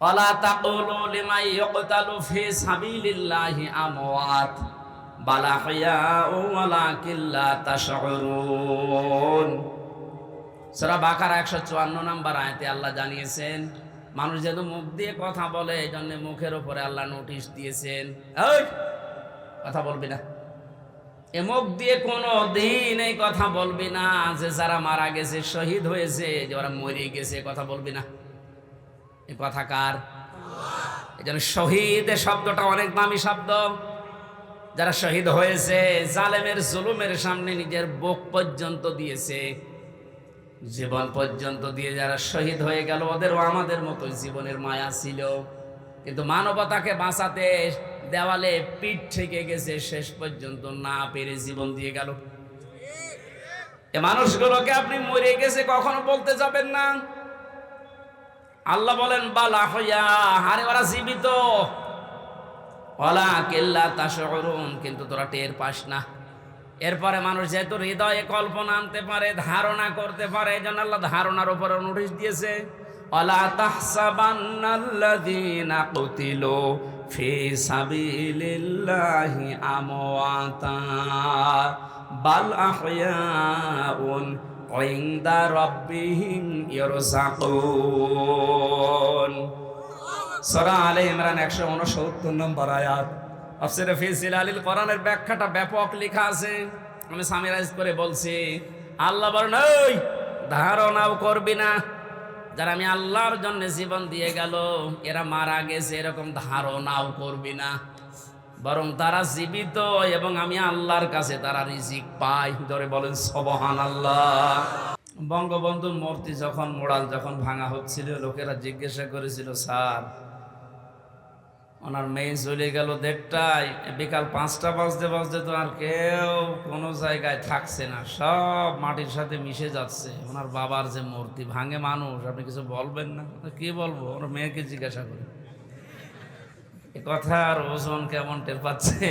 ওয়ালা তাকুলু লিমান ইয়ুকতালু ফি সাবিলিল্লাহি আমওয়াত বাল আহইয়াউ ওয়ালাকিন লা তাশউরুন। সূরা বাকারা 154 নম্বর আয়াতে আল্লাহ জানিয়েছেন, মানুষ যেহেতু মুখ দিয়ে কথা বলে এই জন্য মুখের উপরে আল্লাহ নোটিশ দিয়েছেন, এই কথা বলবি না। এ মুখ দিয়ে কোনো দিন এই কথা বলবি না যে যারা মারা গেছে, শহীদ হয়েছে, যে ওরা মরে গেছে, কথা বলবি না। এ কথা কার? এই জন্য শহীদ শব্দটা অনেক দামি শব্দ। যারা শহীদ হয়েছে, জালেমের জুলুমের সামনে নিজের বুক পর্যন্ত দিয়েছে, জীবন পর্যন্ত দিয়ে যারা শহীদ হয়ে গেল, ওদেরও আমাদের মতো জীবনের মায়া ছিল, কিন্তু মানবতাকে বাঁচাতে দেওয়ালে পিঠ থেকে গেছে, শেষ পর্যন্ত না পেরে জীবন দিয়ে গেল। এ মানুষগুলোকে আপনি মরে গেছে কখনো বলতে যাবেন না। আল্লাহ বলেন বালা হইয়া, আরে ওরা জীবিত, ওয়ালাকিন লা তাশউরুন, কিন্তু তোরা টের পাস না। এরপরে মানুষ যেহেতু হৃদয়ে কল্পনা আনতে পারে, ধারণা করতে পারে, এই জন্য আল্লাহ ধারণার উপরে নোটিশ দিয়েছে, ওয়ালা তাহসাবান্নাল্লাযীনা কুতিলু ফি সাবিলিল্লাহি আমওয়াতা বাল আহইয়াউন ইনদা রাব্বিহিম ইয়ারযাকুন। সূরা আলে ইমরান 169 নম্বর আয়াত। তাফসীরে ফি জিলালিল কোরআনের ব্যাখ্যাটা ব্যাপক লেখা আছে, আমি সামিরাইজ করে বলছি। আল্লাহ বলেন, এই ধারণাও করবি না, যারা আমি আল্লাহর জন্য জীবন দিয়ে গেল এরা মারা গেছে এরকম ধারণাও করবি না, বরং তারা জীবিত এবং আমি আল্লাহর কাছে তারা রিজিক পায়। ধরে বলেন সুবহানাল্লাহ। বঙ্গবন্ধুর মূর্তি যখন মোড়াল যখন ভাঙা হচ্ছিল, লোকেরা জিজ্ঞাসা করেছিল, স্যার ওনার মেয়ে চলে গেল 1:30টায়, বিকাল 5টা বাজতে বাজতে তো আর কেউ কোনো জায়গায় থাকছে না, সব মাটির সাথে মিশে যাচ্ছে। ওনার বাবার যে মূর্তি ভাঙে মানুষ, আপনি কিছু বলবেন না? কি বলবো? ওনার মেয়েকে জিজ্ঞাসা করি। এ কথার ওজন কেমন টের পাচ্ছে?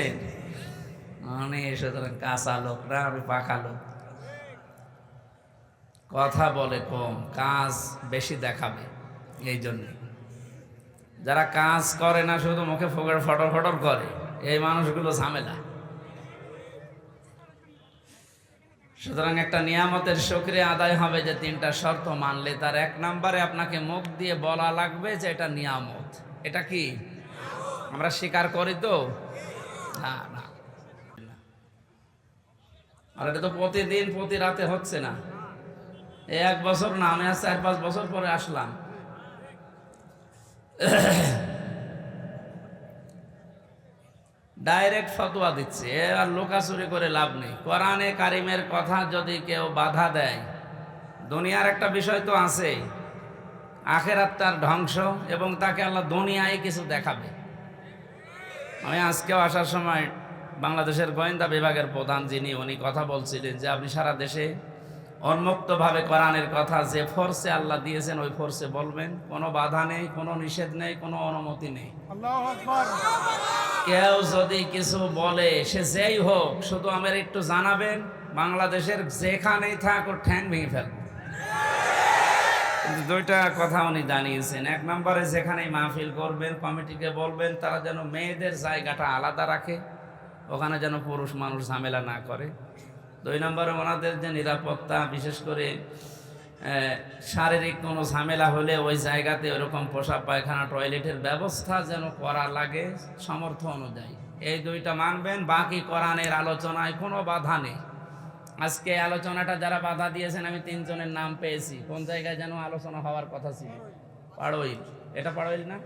মানে সুতরাং কাঁচা লোক না, আমি পাকা লোক। কথা বলে কম, কাজ বেশি দেখাবে। এই জন্য যারা কাজ করে না, শুধু মুখে ফোকর ফটর ফটর করে, এই মানুষগুলো ঝামেলা। সুতরাং একটা নিয়ামতের শুকরিয়া আদায় হবে যে 3টা শর্ত মানলে। তার 1 নম্বরে আপনাকে মুখ দিয়ে বলা লাগবে যে এটা নিয়ামত। এটা কি আমরা স্বীকার করি তো? না না, আর এটা তো প্রতিদিন প্রতি রাতে হচ্ছে না। 1 বছর না, আমি আজ 4-5 বছর পরে আসলাম। ডাইরেক্ট ফতোয়া দিচ্ছে, আর লোকাচুরি করে লাভ নেই। কোরআনে কারিমের কথা যদি কেউ বাধা দেয়, দুনিয়ার একটা বিষয় তো আছে, আখেরাত তার ধ্বংস, এবং তাকে আল্লাহ দুনিয়ায় কিছু দেখাবে। আমি আজকেও আসার সময় বাংলাদেশের গোয়েন্দা বিভাগের প্রধান যিনি, উনি কথা বলছিলেন যে আপনি সারা দেশে উন্মুক্তভাবে কোরআনের কথা যে ফোর্সে আল্লাহ দিয়েছেন ওই ফোর্সে বলবেন, কোনো বাধা নেই, কোনো নিষেধ নেই, কোনো অনুমতি নেই। আল্লাহু আকবার। কেউ যদি কিছু বলে, সে যেই হোক, শুধু আমার একটু জানাবেন, বাংলাদেশের যেখানেই থাক ওর ঠ্যাং ভেঙে ফেলবো। কিন্তু 2টা কথা উনি জানিয়েছেন। 1 নম্বরে যেখানেই মাহফিল করবেন, কমিটিকে বলবেন তারা যেন মেয়েদের জায়গাটা আলাদা রাখে, ওখানে যেন পুরুষ মানুষ ঝামেলা না করে। 2 নম্বরে ওনাদের যে নিরাপত্তা, বিশেষ করে শারীরিক কোনো ঝামেলা হলে ওই জায়গাতে ওরকম পোশাক পায়খানা টয়লেটের ব্যবস্থা যেন করা লাগে সামর্থ্য অনুযায়ী। এই 2টা মানবেন, বাকি কোরআনের আলোচনায় কোনো বাধা নেই। আজকে আলোচনাটা যারা বাধা দিয়েছেন, আমি 3 জনের নাম পেয়েছি। কোন জায়গায় যেন আলোচনা হওয়ার কথা ছিল, পাড়ইল, এটা পাড়ইল না?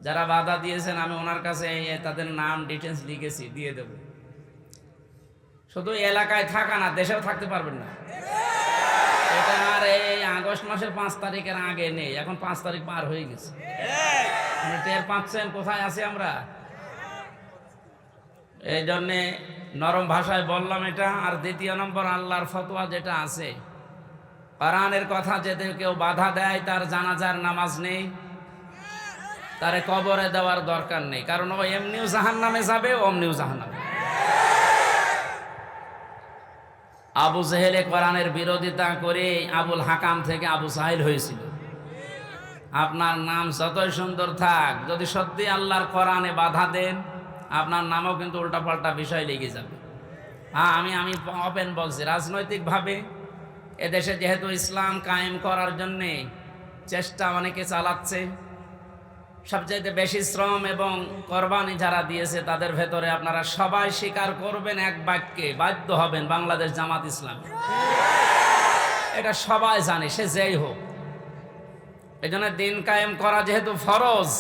যারা বাধা দিয়েছেন আমি ওনার কাছে তাদের নাম ডিটেলস লিখেছি, দিয়ে দেব। শুধু এলাকায় থাকা না, দেশেও থাকতে পারবেন না। এটা আর এই আগস্ট মাসের 5 তারিখের আগে নেই, এখন 5 তারিখ পার হয়ে গেছে। টের পাচ্ছেন কোথায় আছি আমরা? এই জন্যে নরম ভাষায় বললাম এটা। আর 2 নম্বর, আল্লাহর ফতোয়া যেটা আছে, কোরআনের কথা যেতে কেউ বাধা দেয়, তার জানাজার নামাজ নেই, তারে কবরে দেওয়ার দরকার নেই, কারণ ও এমনিও জাহান্নামে যাবে, অমনিও জাহান্নামে। আবু জেহেলে কোরআনের বিরোধিতা করে আবুল হাকাম থেকে আবু সাহিল হয়েছিল। আপনার নাম যতই সুন্দর থাক, যদি সত্যি আল্লাহর কোরআনে বাধা দেন, আপনার নামও কিন্তু উল্টাপাল্টা বিষয় লেগে যাবে। হ্যাঁ, আমি ওপেন বলছি, রাজনৈতিকভাবে এদেশে যেহেতু ইসলাম কায়েম করার জন্যে চেষ্টা অনেকে চালাচ্ছে, সবচাইতে বেশি শ্রম এবং কোরবানি যারা দিয়েছে তাদের ভেতরে আপনারা সবাই স্বীকার করবেন, এক বাক্যে বাধ্য হবেন বাংলাদেশ জামাত ইসলামী। এটা সবাই জানে, সে যেই হোক। এই জন্য দিন কায়েম করা যেহেতু ফরজ,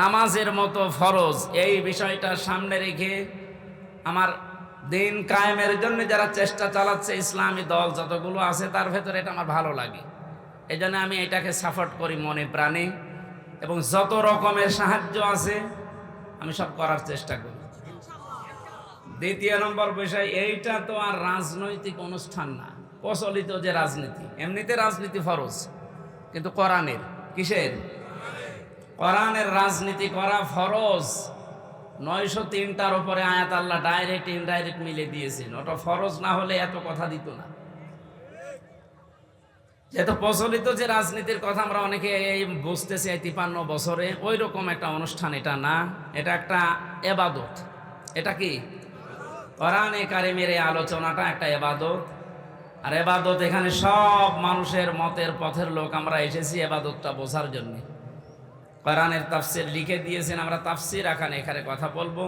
নামাজের মতো ফরজ, এই বিষয়টা সামনে রেখে আমার দিন কায়েমের জন্য যারা চেষ্টা চালাচ্ছে ইসলামী দল যতগুলো আছে তার ভেতরে এটা আমার ভালো লাগে। এই জন্য আমি এটাকে সাপোর্ট করি মনে প্রাণে, এবং যত রকমের সাহায্য আছে আমি সব করার চেষ্টা করি। দ্বিতীয় নম্বর বিষয়, এইটা তো আর রাজনৈতিক অনুষ্ঠান না, প্রচলিত যে রাজনীতি, এমনিতে রাজনীতি ফরজ, কিন্তু কোরআনের, কিসের? কোরআনের রাজনীতি করা ফরজ। 903টার উপরে আয়াত আল্লাহ ডাইরেক্ট ইনডাইরেক্ট মিলে দিয়েছেন, ওটা ফরজ না হলে এত কথা দিত না। যেহেতু প্রচলিত যে রাজনীতির কথা আমরা অনেকে বুঝতেছি 53 বছরে, ওই রকম একটা অনুষ্ঠান এটা না, এটা একটা এবাদত। এটা কি? কোরআনে কারিমের এই আলোচনাটা একটা এবাদত। আর এবাদত, এখানে সব মানুষের মতের পথের লোক আমরা এসেছি এবাদতটা বোঝার জন্য। কোরআনের তাফসীর লিখে দিয়েছেন, আমরা তাফসীর এখানে কথা বলবো,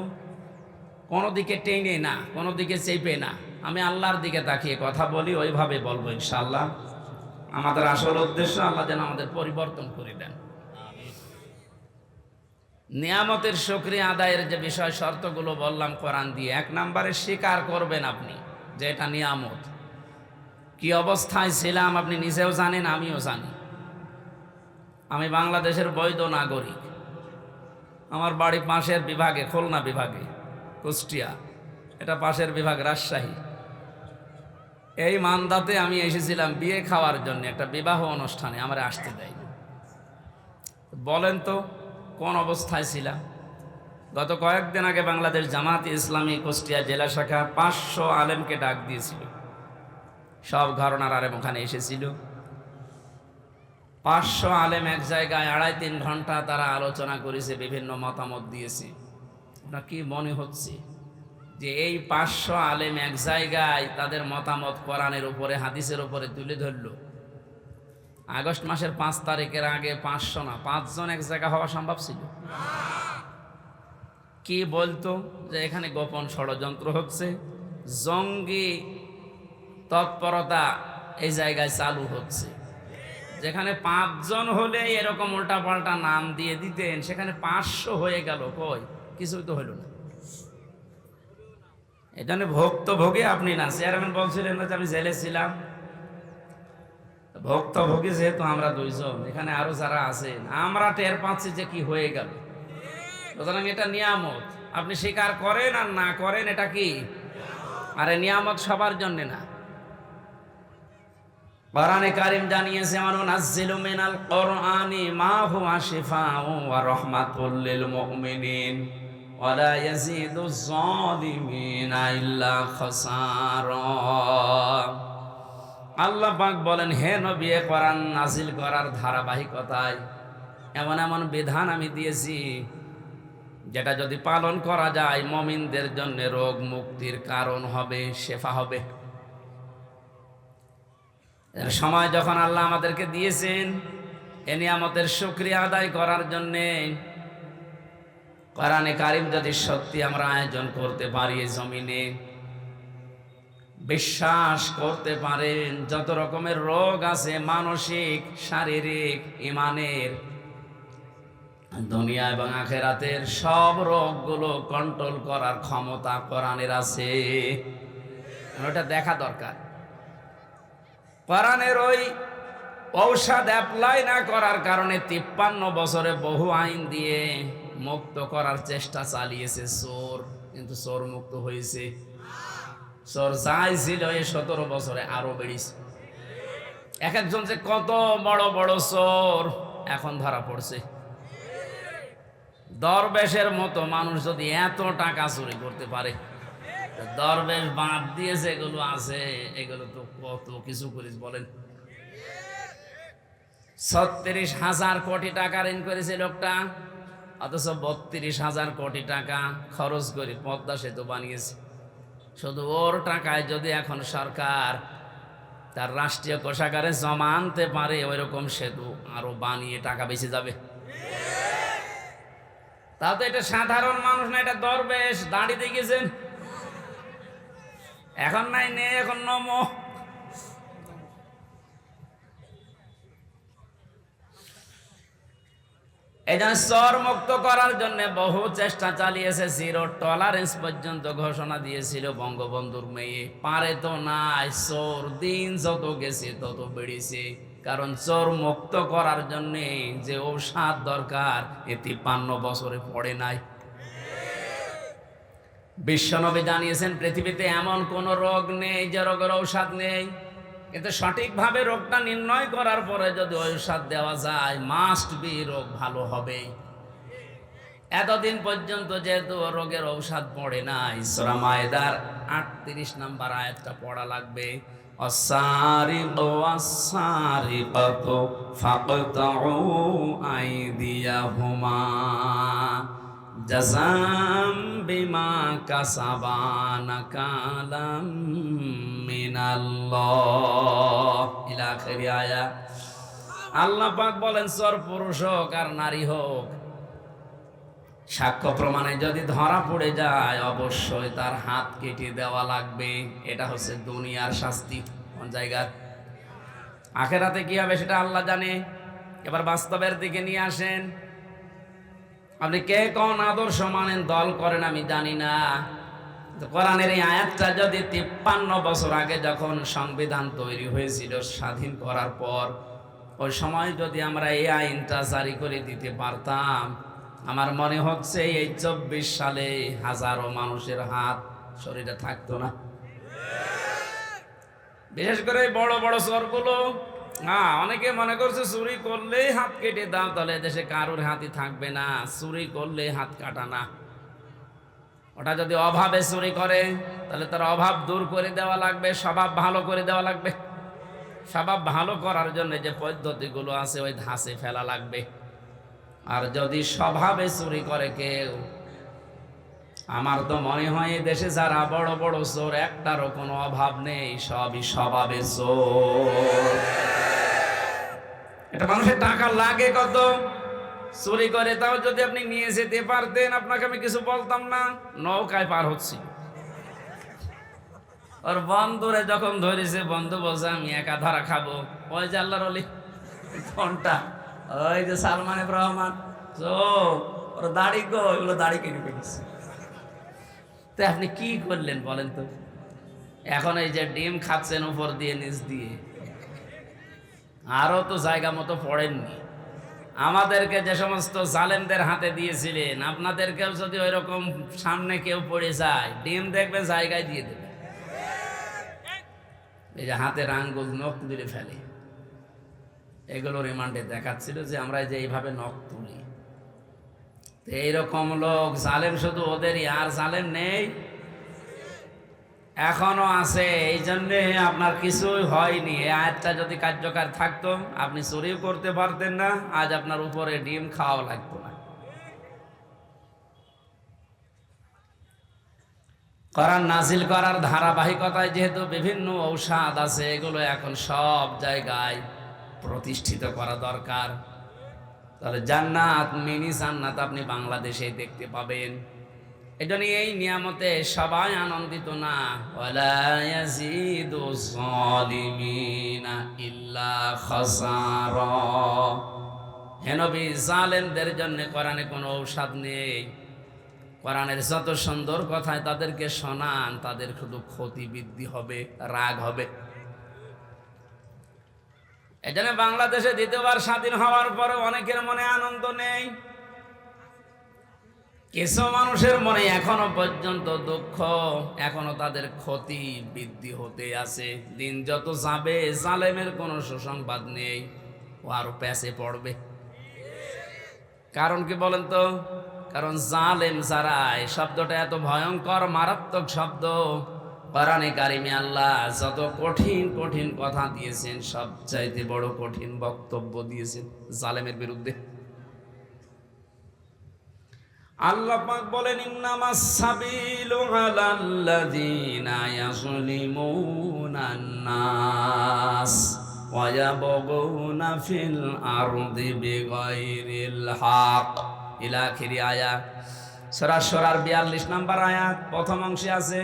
কোনো দিকে টেনে না, কোনো দিকে চেপে না, আমি আল্লাহর দিকে তাকিয়ে কথা বলি, ওইভাবে বলবো ইনশাআল্লাহ। আমাদের আসল উদ্দেশ্য আল্লাহ যেন আমাদের পরিবর্তন করে দেন। নিয়ামতের শুকরিয়া আদায়ের যে বিষয় শর্তগুলো বললাম কোরআন দিয়ে, 1 নম্বরে স্বীকার করবেন আপনি যে এটা নিয়ামত। কি অবস্থায় ছিলাম আপনি নিজেও জানেন, আমিও জানি। আমি বাংলাদেশের বৈধ নাগরিক, আমার বাড়ি পাশের বিভাগে, খুলনা বিভাগে, কুষ্টিয়া, এটা পাশের বিভাগ রাজশাহী। এই মান্দাতে আমি এসেছিলাম বিয়ে খাওয়ার জন্য, একটা বিবাহ অনুষ্ঠানে আমার আসতে দেয়নি। বলেন তো কোন অবস্থায় ছিলাম? গত কয়েকদিন আগে বাংলাদেশ জামাত ইসলামী কুষ্টিয়া জেলা শাখা 500 আলেমকে ডাক দিয়েছিল, সব ঘরানার আলেম ওখানে এসেছিল। 500 আলেম এক জায়গায় 2.5-3 ঘন্টা তারা আলোচনা করেছে, বিভিন্ন মতামত দিয়েছে। আপনার কি মনে হচ্ছে যে এই 500 আলেম এক জায়গায় তাদের মতামত কোরআনের উপরে, হাদিসের উপরে তুলে ধরল? আগস্ট মাসের 5 তারিখের আগে 500 না, 5 জন এক জায়গা হওয়া সম্ভব ছিল? কি বলতো যে এখানে গোপন ষড়যন্ত্র হচ্ছে, জঙ্গি তৎপরতা এই জায়গায় চালু হচ্ছে। যেখানে 5 জন হলে এরকম উল্টাপাল্টা নাম দিয়ে দিতেন, সেখানে 500 হয়ে গেল, কই কিছুই তো হইল না। এখানে ভুক্তভোগী আপনি না, চেয়ারম্যান বলছিলেন না যে আমি জেলে ছিলাম। ভুক্তভোগী যেহেতু আমরা 2 জন, এখানে আরো যারা আছেন, আমরা টের পাচ্ছি যে কি হয়ে গেল। সুতরাং এটা নিয়ামত, আপনি স্বীকার করেন আর না করেন, এটা কি? আরে নিয়ামত সবার জন্য না। কোরআনে কারীম জানিয়েছে, অনুনাজ্জিলু মিনাল কোরআনি মা হুয়া শিফাউ ওয়া রাহমাতুল লিল মুমিনিন ওয়া লা ইয়াজিদুজ যালিমিনা ইল্লা খাসারা। আল্লাহ পাক বলেন, হে নবী, কোরআন নাজিল করার ধারাবাহিকতায় এমন এমন বিধান আমি দিয়েছি যেটা যদি পালন করা যায় মুমিনদের জন্য রোগ মুক্তির কারণ হবে, শেফা হবে। এর সময় যখন আল্লাহ আমাদেরকে দিয়েছেন এ নিয়ামতের শুকরিয়া আদায় করার জন্যে, কোরআনে কারীম যদি সত্যি আমরা আয়োজন করতে পারি এই জমিনে, বিশ্বাস করতে পারেন যত রকমের রোগ আছে, মানসিক, শারীরিক, ইমানের, দুনিয়া এবং আখিরাতের সব রোগগুলো কন্ট্রোল করার ক্ষমতা কোরআনের আছে। ওটা দেখা দরকার। কোরআনের ওই ঔষধ অ্যাপ্লাই না করার কারণে 53 বছরে বহু আইন দিয়ে মুক্ত করার চেষ্টা চালিয়েছে চোর, কিন্তু চোর মুক্ত হয়েছে। চোর চাইছিল এই 17 বছরে আরো বেড়েছে। এক একজন যে কত বড় বড় চোর এখন ধরা পড়ছে। দরবেশের মতো মানুষ যদি এত টাকা চুরি করতে পারে, দরবেশ বাদ দিয়ে যেগুলো আছে এগুলো তো কত কিছু করিস বলেন। 36,000 কোটি টাকা ঋণ করেছে লোকটা, অথচ 32,000 কোটি টাকা খরচ করে পদ্মা সেতু বানিয়েছে। শুধু ওর টাকায় যদি এখন সরকার তার রাষ্ট্রীয় কোষাগারে জমা আনতে পারে, ওই রকম সেতু আরো বানিয়ে টাকা বেঁচে যাবে। তাও তো এটা সাধারণ মানুষ না, এটা দরবেশ দাঁড়ি দেখেছেন। এখন নাই নেই, এখন নমো। এই জন্য চোর মুক্ত করার জন্য বহু চেষ্টা চালিয়েছে, জিরো টলারেন্স পর্যন্ত ঘোষণা দিয়েছিল বঙ্গবন্ধুর মেয়ে। পারে তো নাই, চোর দিন যত গেছে তত বেড়েছে। কারণ চোর মুক্ত করার জন্য যে ঔষধ দরকার, এ 53 বছরে পড়ে নাই। বিশ্বনবী জানিয়েছেন পৃথিবীতে এমন কোন রোগ নেই যে রোগের ঔষধ নেই, কিন্তু সঠিকভাবে রোগটা নির্ণয় করার পরে যদি ঔষধ দেওয়া যায়, মাস্ট বি রোগ ভালো হবে। এতদিন পর্যন্ত যেহেতু রোগের ঔষধ পড়ে নাই, সূরা মায়েদার 38 নম্বর আয়াতটা পড়া লাগবে। অসারিকু ওয়াসারিকাতু ফাকতাউ আইদিয়াহুমা জাযাম বিমা কাসাবা নাকালাম মিনাল্লাহ ইলা আখির আয়াত। আল্লাহ পাক বলেন, চোর পুরুষ হোক আর নারী হোক, সাক্ষ্য প্রমাণে যদি ধরা পড়ে যায়, অবশ্যই তার হাত কেটে দেওয়া লাগবে। এটা হচ্ছে দুনিয়ার শাস্তি। কোন জায়গার? আখিরাতে কি হবে সেটা আল্লাহ জানে। এবার বাস্তবের দিকে নিয়ে আসেন। আপনি কে কোন আদর্শ মানেন, দল করেন, আমি জানি না। কোরআনের এই আয়াতটা যদি 53 বছর আগে যখন সংবিধান তৈরি হয়েছিল স্বাধীন করার পর, ওই সময় যদি আমরা এই আইনটা জারি করে দিতে পারতাম, আমার মনে হচ্ছে এই 24 সালে হাজারো মানুষের হাত শরীরে থাকতো না। বিশেষ করে বড় বড় চোরগুলো, অনেকে মনে করছে চুরি করলেই হাত কেটে দাও, তাহলে দেশে কারোর হাতই থাকবে না। চুরি করলে হাত কাটা না, ওটা যদি অভাবে চুরি করে তাহলে তার অভাব দূর করে দেওয়া লাগবে, স্বভাব ভালো করে দেওয়া লাগবে। স্বভাব ভালো করার জন্য যে পদ্ধতিগুলো আছে ওই ধাঁচে ফেলা লাগবে। আর যদি স্বভাবে চুরি করে কেউ, আমার তো মনে হয় এই দেশে যারা বড় বড় চোর, একটারও কোনো অভাব নেই, সবই স্বভাবে চোর। এটা মানুষের টাকা লাগে কত, চুরি করে তাও যদি আপনি নিয়ে যেতে পারতেন, আপনাকে আমি কিছু বলতাম না। নৌকায় পার হচ্ছি, ওর বন্ধুরে যখন ধরেছে, বন্ধু বলছে আমি একা ধরা খাবো। ওই যে আল্লাহর ওলি কোনটা, ওই যে সালমান রহমান, ওর দাড়ি গো, ওগুলো দাড়ি কেটে ফেলেছে। তো আপনি কি করলেন বলেন তো? এখন এই যে ডিম খাচ্ছেন উপর দিয়ে নিচ দিয়ে, আরো তো জায়গা মতো পড়েননি। আমাদেরকে যে সমস্ত জালেমদের হাতে দিয়েছিলেন, আপনাদেরকেও যদি ওই রকম সামনে কেউ পড়ে যায়, ডিম দেখবেন জায়গায় দিয়ে দেবে। এই যে হাতের আঙ্গুল নখ তুলে ফেলে, এগুলো রিমান্ডে দেখাচ্ছিল যে আমরা যে এইভাবে নখ তুলি। এইরকম লোক জালেম শুধু ওদেরই, আর জালেম নেই, এখনো আছে। এই জন্যে আপনার কিছুই হয়নি। এই আয়াতটা যদি কার্যকর থাকতো, আপনি চুরিও করতে পারতেন না, আজ আপনার উপরে ডিম খাওয়া লাগতো না। কোরআন নাজিল করার ধারাবাহিকতায় যেহেতু বিভিন্ন ঔষধ আছে, এগুলো এখন সব জায়গায় প্রতিষ্ঠিত করা দরকার। তাহলে জান্নাত, মিনি জান্নাত আপনি বাংলাদেশে দেখতে পাবেন। এজন্য এই নিয়ামতে সবাই আনন্দিত না। ওয়ালা ইয়াজিদু যালিমিনা ইল্লা খাসারা। হে নবী, জালেমদের জন্য কোরআনে কোনো ঔষধ নেই। কোরআনের যত সুন্দর কথায় তাদেরকে শোনান, তাদের শুধু ক্ষতি বৃদ্ধি হবে, রাগ হবে। এজন্য বাংলাদেশে দ্বিতীয়বার স্বাধীন হওয়ার পরে অনেকের মনে আনন্দ নেই। কিছু মানুষের মনে এখনো পর্যন্ত দুঃখ, এখনো তাদের ক্ষতি বৃদ্ধি হতে আছে। দিন যত যাবে, জালেমের কোনো সুসংবাদ নেই, ও আরো প্যাচে পড়বে। কারণ কি বলেন তো? কারণ জালেম যারা, এই শব্দটা এত ভয়ঙ্কর মারাত্মক শব্দ, কোরআনে কারিমে আল্লাহ যত কঠিন কঠিন কথা দিয়েছেন, সবচাইতে বড় কঠিন বক্তব্য দিয়েছেন জালেমের বিরুদ্ধে। আল্লাহ পাক বলেন, ইন্নামাস সাবিলু আলাল্লাযিনা ইয়াযলিমুনান নাস ওয়া ইয়াবগুনা ফিল আরদি বিগাইরিল হক ইলা আখিরি আয়াত। সূরা সূরার 42 নম্বর আয়াত প্রথম অংশে আছে।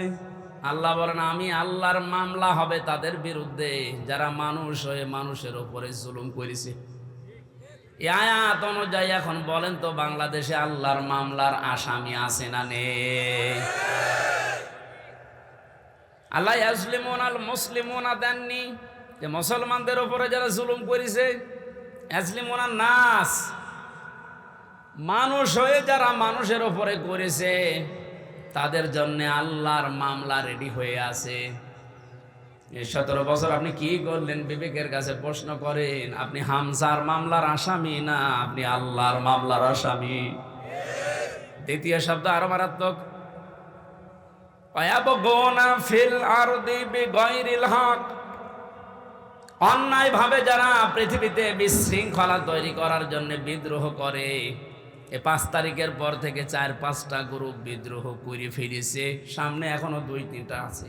আল্লাহ বলেন, আমি আল্লাহর মামলা হবে তাদের বিরুদ্ধে যারা মানুষ হয়ে মানুষের উপরে জুলুম করেছে। এই আয়াত অনুযায়ী এখন বলেন তো, বাংলাদেশে আল্লাহর মামলার আসামি আছে না নেই? আল্লাহ ইয়াজলিমুনাল মুসলিমুনা দেননি, যে মুসলমানদের উপরে যারা জুলুম করেছে। ইয়াজলিমুনান নাস, মানুষ হয়ে যারা মানুষের উপরে করেছে তাদের জন্য আল্লাহর মামলা রেডি হয়ে আছে। 17 বছর আপনি কি করলেন? বিবেকের কাছে প্রশ্ন করেন। আপনি হামজার মামলার আসামি না আপনি আল্লাহর মামলার আসামি? দ্বিতীয় শব্দ আরো মারাত্মক, ওয়ায়াবগুনা ফিল আরদি বিগাইরিল হক, অন্যায় ভাবে যারা পৃথিবীতে বিশৃঙ্খলা তৈরি করার জন্য বিদ্রোহ করে। এই 5 তারিখের পর থেকে 4-5টা গ্রুপ বিদ্রোহ করে ফিরেছে, সামনে এখনো 2-3টা আছে।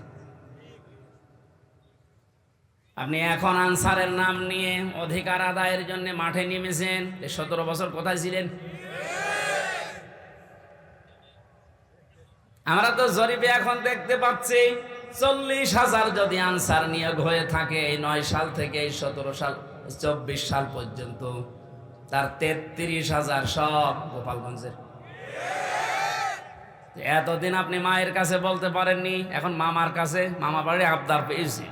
আপনি এখন আনসারের নাম নিয়ে অধিকার আদায়ের জন্য মাঠে নেমেছেন। 17 বছর কোথায় ছিলেন? আমরা তো জরিপে এখন দেখতে পাচ্ছি 40,000 যদি আনসার নিয়োগ হয়ে থাকে 9 সাল থেকে 17 সাল 24 সাল পর্যন্ত, তার 33,000 সব গোপালগঞ্জের। এতদিন আপনি মায়ের কাছে বলতে পারেননি, এখন মামার কাছে, মামা বাড়ি আবদার পেয়েছি।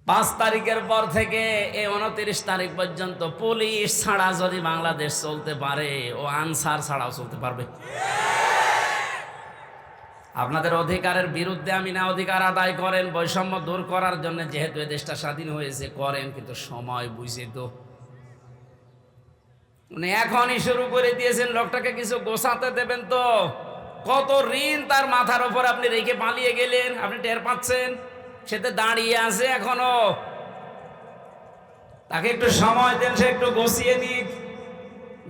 5 তারিখের পর থেকে এই 29 তারিখ পর্যন্ত পুলিশ ছাড়া যদি বাংলাদেশ চলতে পারে, ও আনসার ছাড়াও চলতে পারবে। আপনাদের অধিকারের বিরুদ্ধে আমি না, অধিকার আদায় করেন, বৈষম্য দূর করার জন্য, যেহেতু এই দেশটা স্বাধীন হয়েছে করেন, কিন্তু সময় বুঝে তো উনি এখনই শুরু করে দিয়েছেন। লোকটাকে কিছু গোছাতে দেবেন তো, কত ঋণ তার মাথার উপর আপনি রেখে পালিয়ে গেলেন, আপনি টের পাচ্ছেন? সেতে দাঁড়িয়ে আছে এখনো, তাকে একটু সময় দেন, সে একটু গুছিয়ে নিক।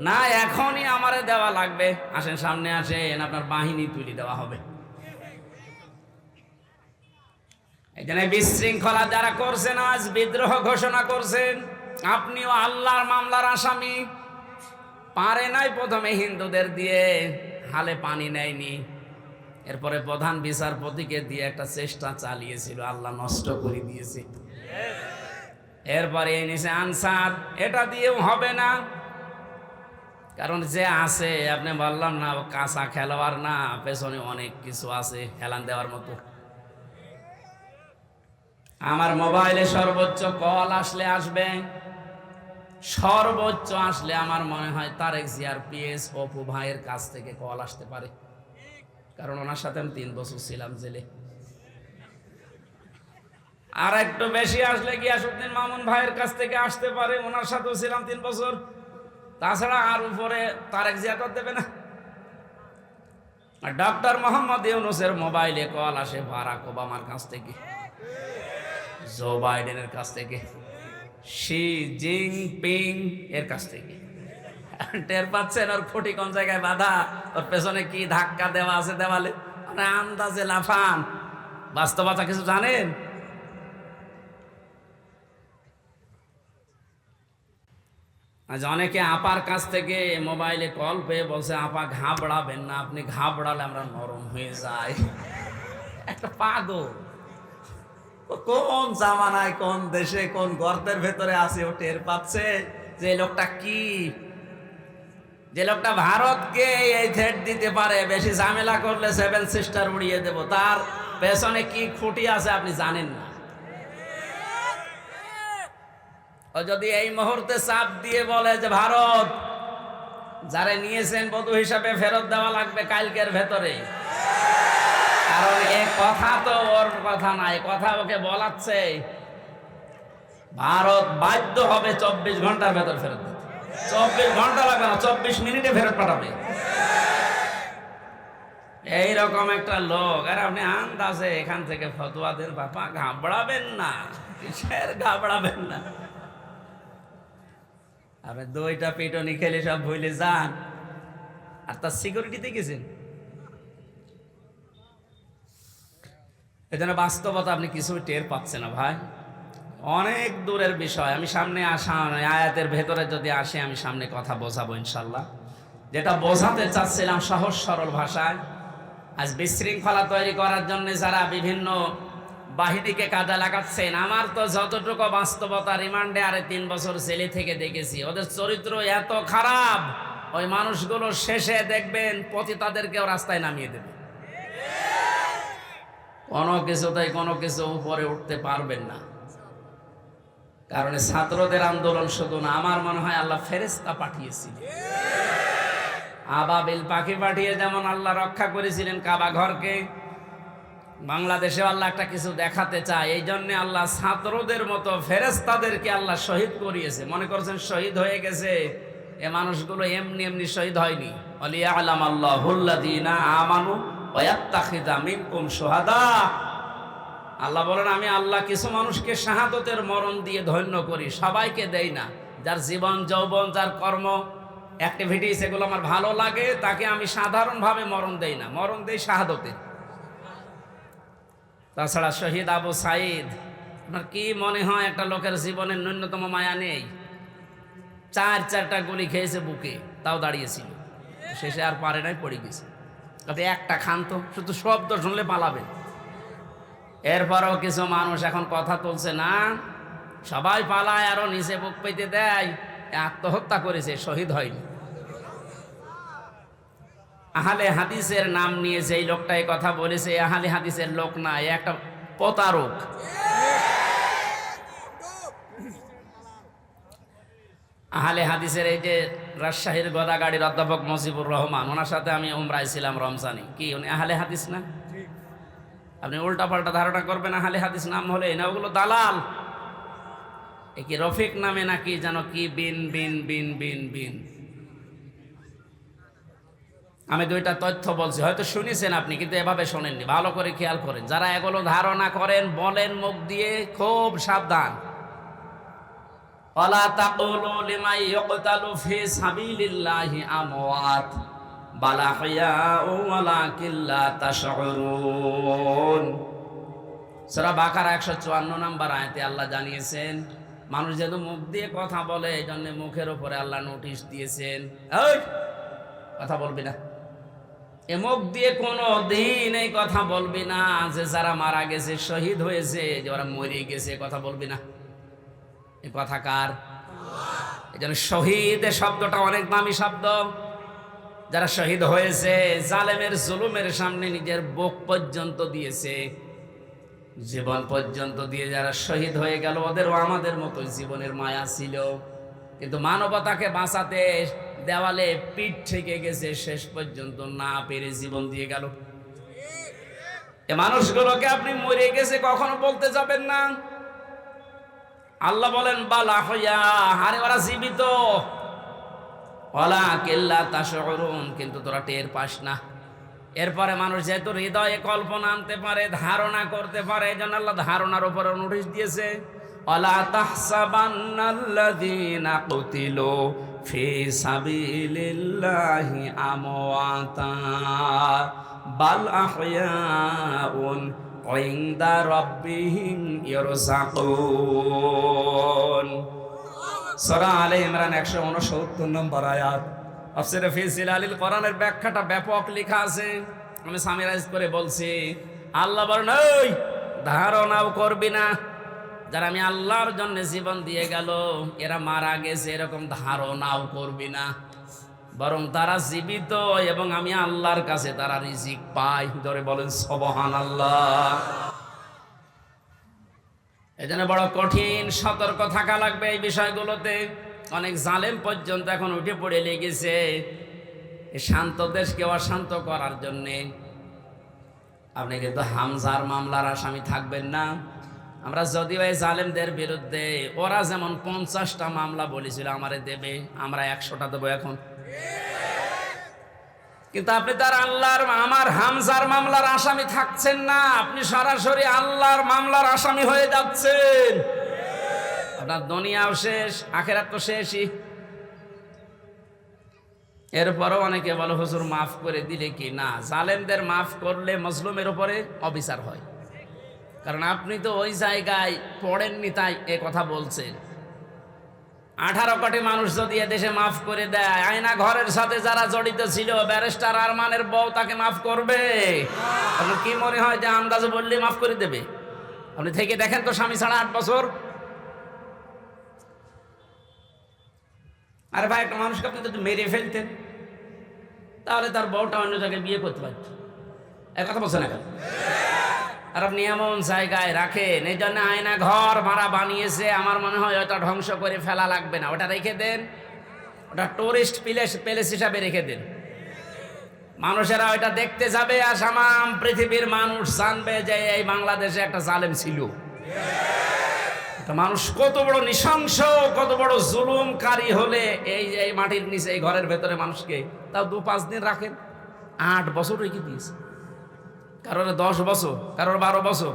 না, এখনই আমারে দেওয়া লাগবে, আসেন সামনে আসেন, আপনার বাহিনী তুলে দেওয়া হবে। এখানে বিশৃঙ্খলা যারা করছেন, আজ বিদ্রোহ ঘোষণা করছেন, আপনিও আল্লাহর মামলার আসামি। পারে নাই প্রথমে হিন্দুদের দিয়ে, হালে পানি নেয়নি, এরপরে প্রধান বিচারপতিকে দিয়ে একটা চেষ্টা চালিয়েছিল, আল্লাহ নষ্ট করে দিয়েছে। এরপরে এনেছে আনসার, এটা দিয়েও হবে না, কারণ যে আছে, আপনি বললাম না কাঁচা খেলোয়াড় না, পেছনে অনেক কিছু আছে হেলান দেওয়ার মতো। আমার মোবাইলে সর্বোচ্চ কল আসলে আসবে, সর্বোচ্চ আসলে আমার মনে হয় তারেক জিয়ার পিএস অপু ভাইয়ের কাছ থেকে কল আসতে পারে, কারণ ওনার সাথে আমি 3 বছর ছিলাম জেলে। আর একটু বেশি আসলে গিয়াসউদ্দিন মামুন ভাইয়ের কাছ থেকে আসতে পারে, ওনার সাথেও ছিলাম 3 বছর। তাছাড়া আর উপরে তারেক জিয়া কর দেবে না। আর ডক্টর মোহাম্মদ ইউনূসের মোবাইলে কল আসে বারাক ওবামার কাছ থেকে, জো বাইডেনের কাছ থেকে, শি জিনপিং এর কাছ থেকে। টের পাচ্ছেন ওর খুঁটি কোন জায়গায় বাঁধা, ওর পেছনে কি ধাক্কা দেওয়া আছে দেওয়ালে, মানে আন্দাজে লাফান। বাস্তবতা কিছু জানেন? আজ অনেকে আপার কাছ থেকে মোবাইলে কল পেয়ে বলছে, আপা ঘাবড়াবেন না, আপনি ঘাবড়ালে আমরা নরম হয়ে যাই। একটা পাগল, কোন জামানায় কোন দেশে কোন গর্তের ভেতরে আছে ও টের পাচ্ছে যে লোকটা কি, যে লোকটা ভারতকে এই থ্রেট দিতে পারে, বেশি ঝামেলা করলে 7 সিস্টার উড়িয়ে দেব, তার পেছনে কি খুঁটি আছে আপনি জানেন না। ও যদি এই মুহূর্তে চাপ দিয়ে বলে যে ভারত যারা নিয়েছেন বধূ হিসাবে ফেরত দেওয়া লাগবে কালকের ভেতরে, কারণ এই কথা তো ওর কথা নাই, কথা ওকে বলাচ্ছে, ভারত বাধ্য হবে 24 ঘন্টার ভেতর ফেরত দিতে। 24 ঘন্টা লাগবে না, 24 মিনিটে ফেরত পাঠাবে। এইরকম একটা লোক। আর আপনি আন্দাজে এখান থেকে ফতোয়া দেন, বাবা ঘাবড়াবেন না, কিসের ঘাবড়াবেন না। আপনি 2টা পিটনি খেলে সব ভুলে যান, আর তার সিকিউরিটিতে গেছেন। এজন্য বাস্তবতা আপনি কিছুই টের পাচ্ছেন না ভাই, অনেক দূরের বিষয়। আমি সামনে আসা আয়াতের ভেতরে যদি আসে, আমি সামনে কথা বোঝাবো ইনশাল্লাহ। যেটা বোঝাতে চাচ্ছিলাম সহজ সরল ভাষায়, আজ বিশৃঙ্খলা তৈরি করার জন্য যারা বিভিন্ন বাহিনীকে কাজে লাগাচ্ছেন, আমার তো যতটুকু বাস্তবতা, রিমান্ডে আরে 3 বছর জেলে থেকে দেখেছি, ওদের চরিত্র এত খারাপ, ওই মানুষগুলো শেষে দেখবেন পতিতাদেরকেও রাস্তায় নামিয়ে দেবে। কোনো কিছুতেই কোনো কিছু উপরে উঠতে পারবেন না। কারণ ছাত্রদের আন্দোলন শুধু না, আমার মনে হয় আল্লাহ ফেরেশতা পাঠিয়েছিলেন, আবাবিল পাখি পাঠিয়ে যেমন আল্লাহ রক্ষা করেছিলেন কাবা ঘরকে, বাংলাদেশে আল্লাহ একটা কিছু দেখাতে চায়, এই জন্য আল্লাহ ছাত্রদের মতো ফেরেশতাদেরকে আল্লাহ শহীদ করিয়েছে। মনে করছেন শহীদ হয়ে গেছে, এ মানুষগুলো এমনি এমনি শহীদ হয়নি। ওয়ালিয়ালাম আল্লাহুল্লাযীনা আমানু ওয়া ইয়াত্তাখিযা মিনকুম শুহাদা। আল্লাহ বলেন, আমি আল্লাহ কিছু মানুষকে শাহাদতের মরণ দিয়ে ধন্য করি, সবাইকে দেই না। যার জীবন যৌবন, যার কর্ম অ্যাক্টিভিটিস এগুলো আমার ভালো লাগে, তাকে আমি সাধারণভাবে মরণ দেই না, মরণ দেই শাহাদতে। তাছাড়া শহীদ আবু সাঈদ, আপনার কি মনে হয় একটা লোকের জীবনের ন্যূনতম মায়া নেই? 4টা গুলি খেয়েছে বুকে, তাও দাঁড়িয়েছিল, শেষে আর পারে নাই, পড়ে গেছে। আপনি একটা খান তো, শুধু শব্দ শুনলে পালাবেন। এরপরও কিছু মানুষ এখন কথা তুলছে না, সবাই পালায়, আরো নিচে বুক পেতে দেয়, আত্মহত্যা করেছে, শহীদ হয়নি। আহলে হাদিসের নাম নিয়ে যেই লোকটা এই কথা বলেছে, আহলে হাদিসের লোক না, একটা প্রতারক। আহলে হাদিসের এই যে রাজশাহীর গোদাগাড়ির অধ্যাপক মজিবুর রহমান, ওনার সাথে আমি উমরায় ছিলাম রমজানে, কি উনি আহলে হাদিস না? আপনি উল্টা পাল্টা ধারণা করবেন আহলে হাদিস নাম হলে না, ওগুলো দালাল। এ কি রফিক নামে নাকি যেন কি বিন বিন বিন বিন বিন। আমি 2টা তথ্য বলছি, হয়তো শুনেছেন আপনি, কিন্তু এভাবে শোনেননি, ভালো করে খেয়াল করেন। যারা এগুলো ধারণা করেন, বলেন মুখ দিয়ে, খুব সাবধান। ওয়ালা তাকুলু লিমান ইউকতালু ফি সাবিলিল্লাহি আমওয়াত বাল আহইয়াউ ওয়ালাকিন লা তাশউরুন। সূরা বাকারা 154 নম্বর আয়াতে আল্লাহ জানিয়েছেন, মানুষ যেহেতু মুখ দিয়ে কথা বলে, এই জন্য মুখের উপরে আল্লাহ নোটিশ দিয়েছেন, এই কথা বলবি না। এ মুখ দিয়ে কোনো দিন এই কথা বলবি না যে যারা মারা গেছে, শহীদ হয়েছে, যে ওরা মরে গেছে, কথা বলবি না। এই কথা কার? এই জন্য শহীদ শব্দটা অনেক দামি শব্দ। যারা শহীদ হয়েছে, জালেমের জুলুমের সামনে নিজের বুক পর্যন্ত দিয়েছে, জীবন পর্যন্ত দিয়ে যারা শহীদ হয়ে গেল, ওদেরও আমাদের মতো জীবনের মায়া ছিল, কিন্তু মানবতাকে বাঁচাতে দেওয়ালে পিঠ থেকে গেছে, শেষ পর্যন্ত না পেরে জীবন দিয়ে গেল। এ মানুষগুলোকে আপনি মরে গেছে কখনো বলতে যাবেন না। আল্লাহ বলেন বালা হইয়া, আরে ওরা জীবিত, ওয়ালাকিন লা তাশউরুন, কিন্তু তোরা টের পাস না। এরপরে মানুষ যেহেতু হৃদয়ে কল্পনা আনতে পারে, ধারণা করতে পারে, এই জন্য আল্লাহ ধারণার উপরে নোটিশ দিয়েছে, ওয়ালা তাহসাবান্নাল্লাযীনা কুতিলু ফি সাবিলিল্লাহি আমওয়াতা বাল আহইয়াউন ইনদা রাব্বিহিম ইয়ারযাকুন। সূরা আলে ইমরান 169 নম্বর আয়াত। তাফসীরে ফি জিলালিল কোরআনের ব্যাখ্যাটা ব্যাপক লেখা আছে, আমি সামিরাইজ করে বলছি। আল্লাহ বলেন, ওই ধারণাও করবি না, যারা আমি আল্লাহর জন্য জীবন দিয়ে গেল, এরা মারা গেছে, এরকম ধারণাও করবি না, বরং তারা জীবিত এবং আমি আল্লাহর কাছে তারা রিজিক পায়। ধরে বলেন সুবহানাল্লাহ। এজন্য বড় কঠিন সতর্ক থাকা লাগবে এই বিষয়গুলোতে। অনেক জালেম পর্যন্ত এখন উঠে পড়ে লেগেছে এই শান্ত দেশকে অশান্ত করার জন্যে। আপনি কিন্তু হামজার মামলার আসামি থাকবেন না। আমরা যদিও এই জালেমদের বিরুদ্ধে, ওরা যেমন 50টা মামলা বলেছিল আমারে দেবে, আমরা 100টা দেবো এখন। কিন্তু আপনি তার আল্লাহর আমার হামজার মামলার আসামি থাকছেন না, আপনি সরাসরি আল্লাহর মামলার আসামি হয়ে যাচ্ছেন। আপনার দুনিয়াও শেষ, আখিরাত তো শেষই। এরপরও অনেকে বলে হুজুর মাফ করে দিলে কি না, জালেমদের মাফ করলে মজলুমের উপরে অবিচার হয়। কারণ আপনি তো ওই জায়গায় পড়েননি, তাই এ কথা বলছেন। 18 কোটি মানুষ যদি এদেশে মাফ করে দেয়, আয়না ঘরের সাথে যারা জড়িত ছিল, ব্যারিস্টার আরমানের বউ তাকে মাফ করবে? আপনার কি মনে হয় যে আন্দাজে বললে মাফ করে দেবে? আপনি থেকে দেখেন তো, স্বামী ছাড়া 8 বছর। আরে ভাই, একটা মানুষকে আপনি যদি মেরে ফেলতেন, তাহলে তার বউটা অন্য জায়গায় বিয়ে করতে পারত। এক কথা বলছেন না? আর আপনি এমন জায়গায় রাখেন, এই জন্য আয়না ঘর ভাড়া বানিয়েছে। আমার মনে হয় ওটা ধ্বংস করে ফেলা লাগবে না, ওটা রেখে দেন, ওটা টুরিস্ট প্লেস হিসাবে রেখে দেন। মানুষেরা ওইটা দেখতে যাবে, আর সামাম পৃথিবীর মানুষ জানবে যে এই বাংলাদেশে একটা জালেম ছিল। মানুষ কত বড় নৃশংস, কত বড় জুলুমকারী হলে এই যে মাটির নিচে, এই ঘরের ভেতরে মানুষকে তাও 2-5 দিন রাখেন। 8 বছর রেখে দিয়েছে, কারোর 10 বছর, কারোর 12 বছর।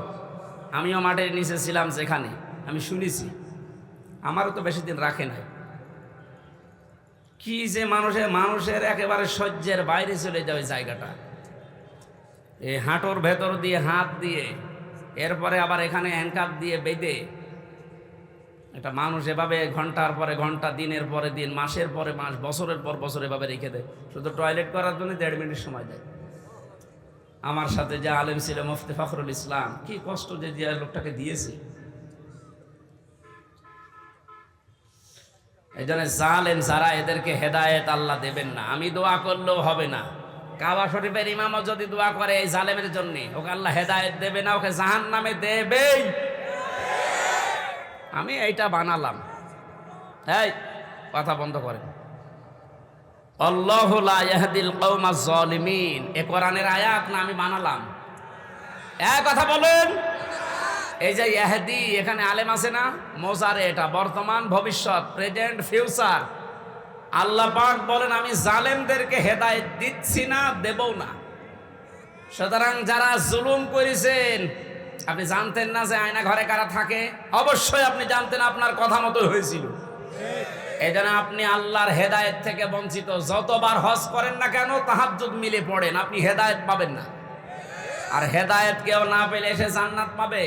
আমিও মাটির নিচে ছিলাম, যেখানে আমি শুনেছি। আমারও তো বেশি দিন রাখে নাই। কি যে মানুষের একেবারে সহ্যের বাইরে চলে যায় ওই জায়গাটা। এই হাঁটুর ভেতর দিয়ে হাত দিয়ে, এরপরে আবার এখানে হ্যান্ডকাপ দিয়ে বেঁধে একটা মানুষ এভাবে ঘন্টার পরে ঘন্টা, দিনের পরে দিন, মাসের পরে মাস, বছরের পর বছর এভাবে রেখে দেয়। শুধু টয়লেট করার জন্য 1.5 মিনিট সময় দেয়। আমার সাথে যে আলেম ছিল মুফতি ফখরুল ইসলাম, কি কষ্ট যে লোকটাকে দিয়েছে। এই জন্য জালেম যারা, এদেরকে হেদায়েত আল্লাহ দেবেন না। আমি দোয়া করলেও হবে না। কাবা শরীফের ইমামও যদি দোয়া করে এই জালেমের জন্য, ওকে আল্লাহ হেদায়েত দেবে না, ওকে জাহান্নামে দেবেই। আমি এইটা বানালাম। এই কথা বন্ধ করেন। আল্লাহু লা ইয়াহদিল কওমাজ জালিমিন, এ কোরআনের আয়াত না, আমি বানালাম। এক কথা বলেন। এই যে ইয়াহদি, এখানে আলেম আছে না? মোজারে, এটা বর্তমান, ভবিষ্যৎ, প্রেজেন্ট, ফিউচার। আল্লাহ পাক বলেন আমি জালেমদেরকে হেদায়েত দিচ্ছি না, দেবও না। সুতরাং যারা জুলুম করেছেন, আপনি জানতেন না যে আয়না ঘরে কারা থাকে? অবশ্যই আপনি জানতেন, আপনার কথা মতো হয়েছিল। এই জন্য আপনি আল্লাহর হেদায়েত থেকে বঞ্চিত। যতবার হজ করেন না কেন, তাহাজ্জুদ মিলে পড়েন, আপনি হেদায়েত পাবেন না। আর হেদায়েত কেউ না পেলে এসে জান্নাত পাবে?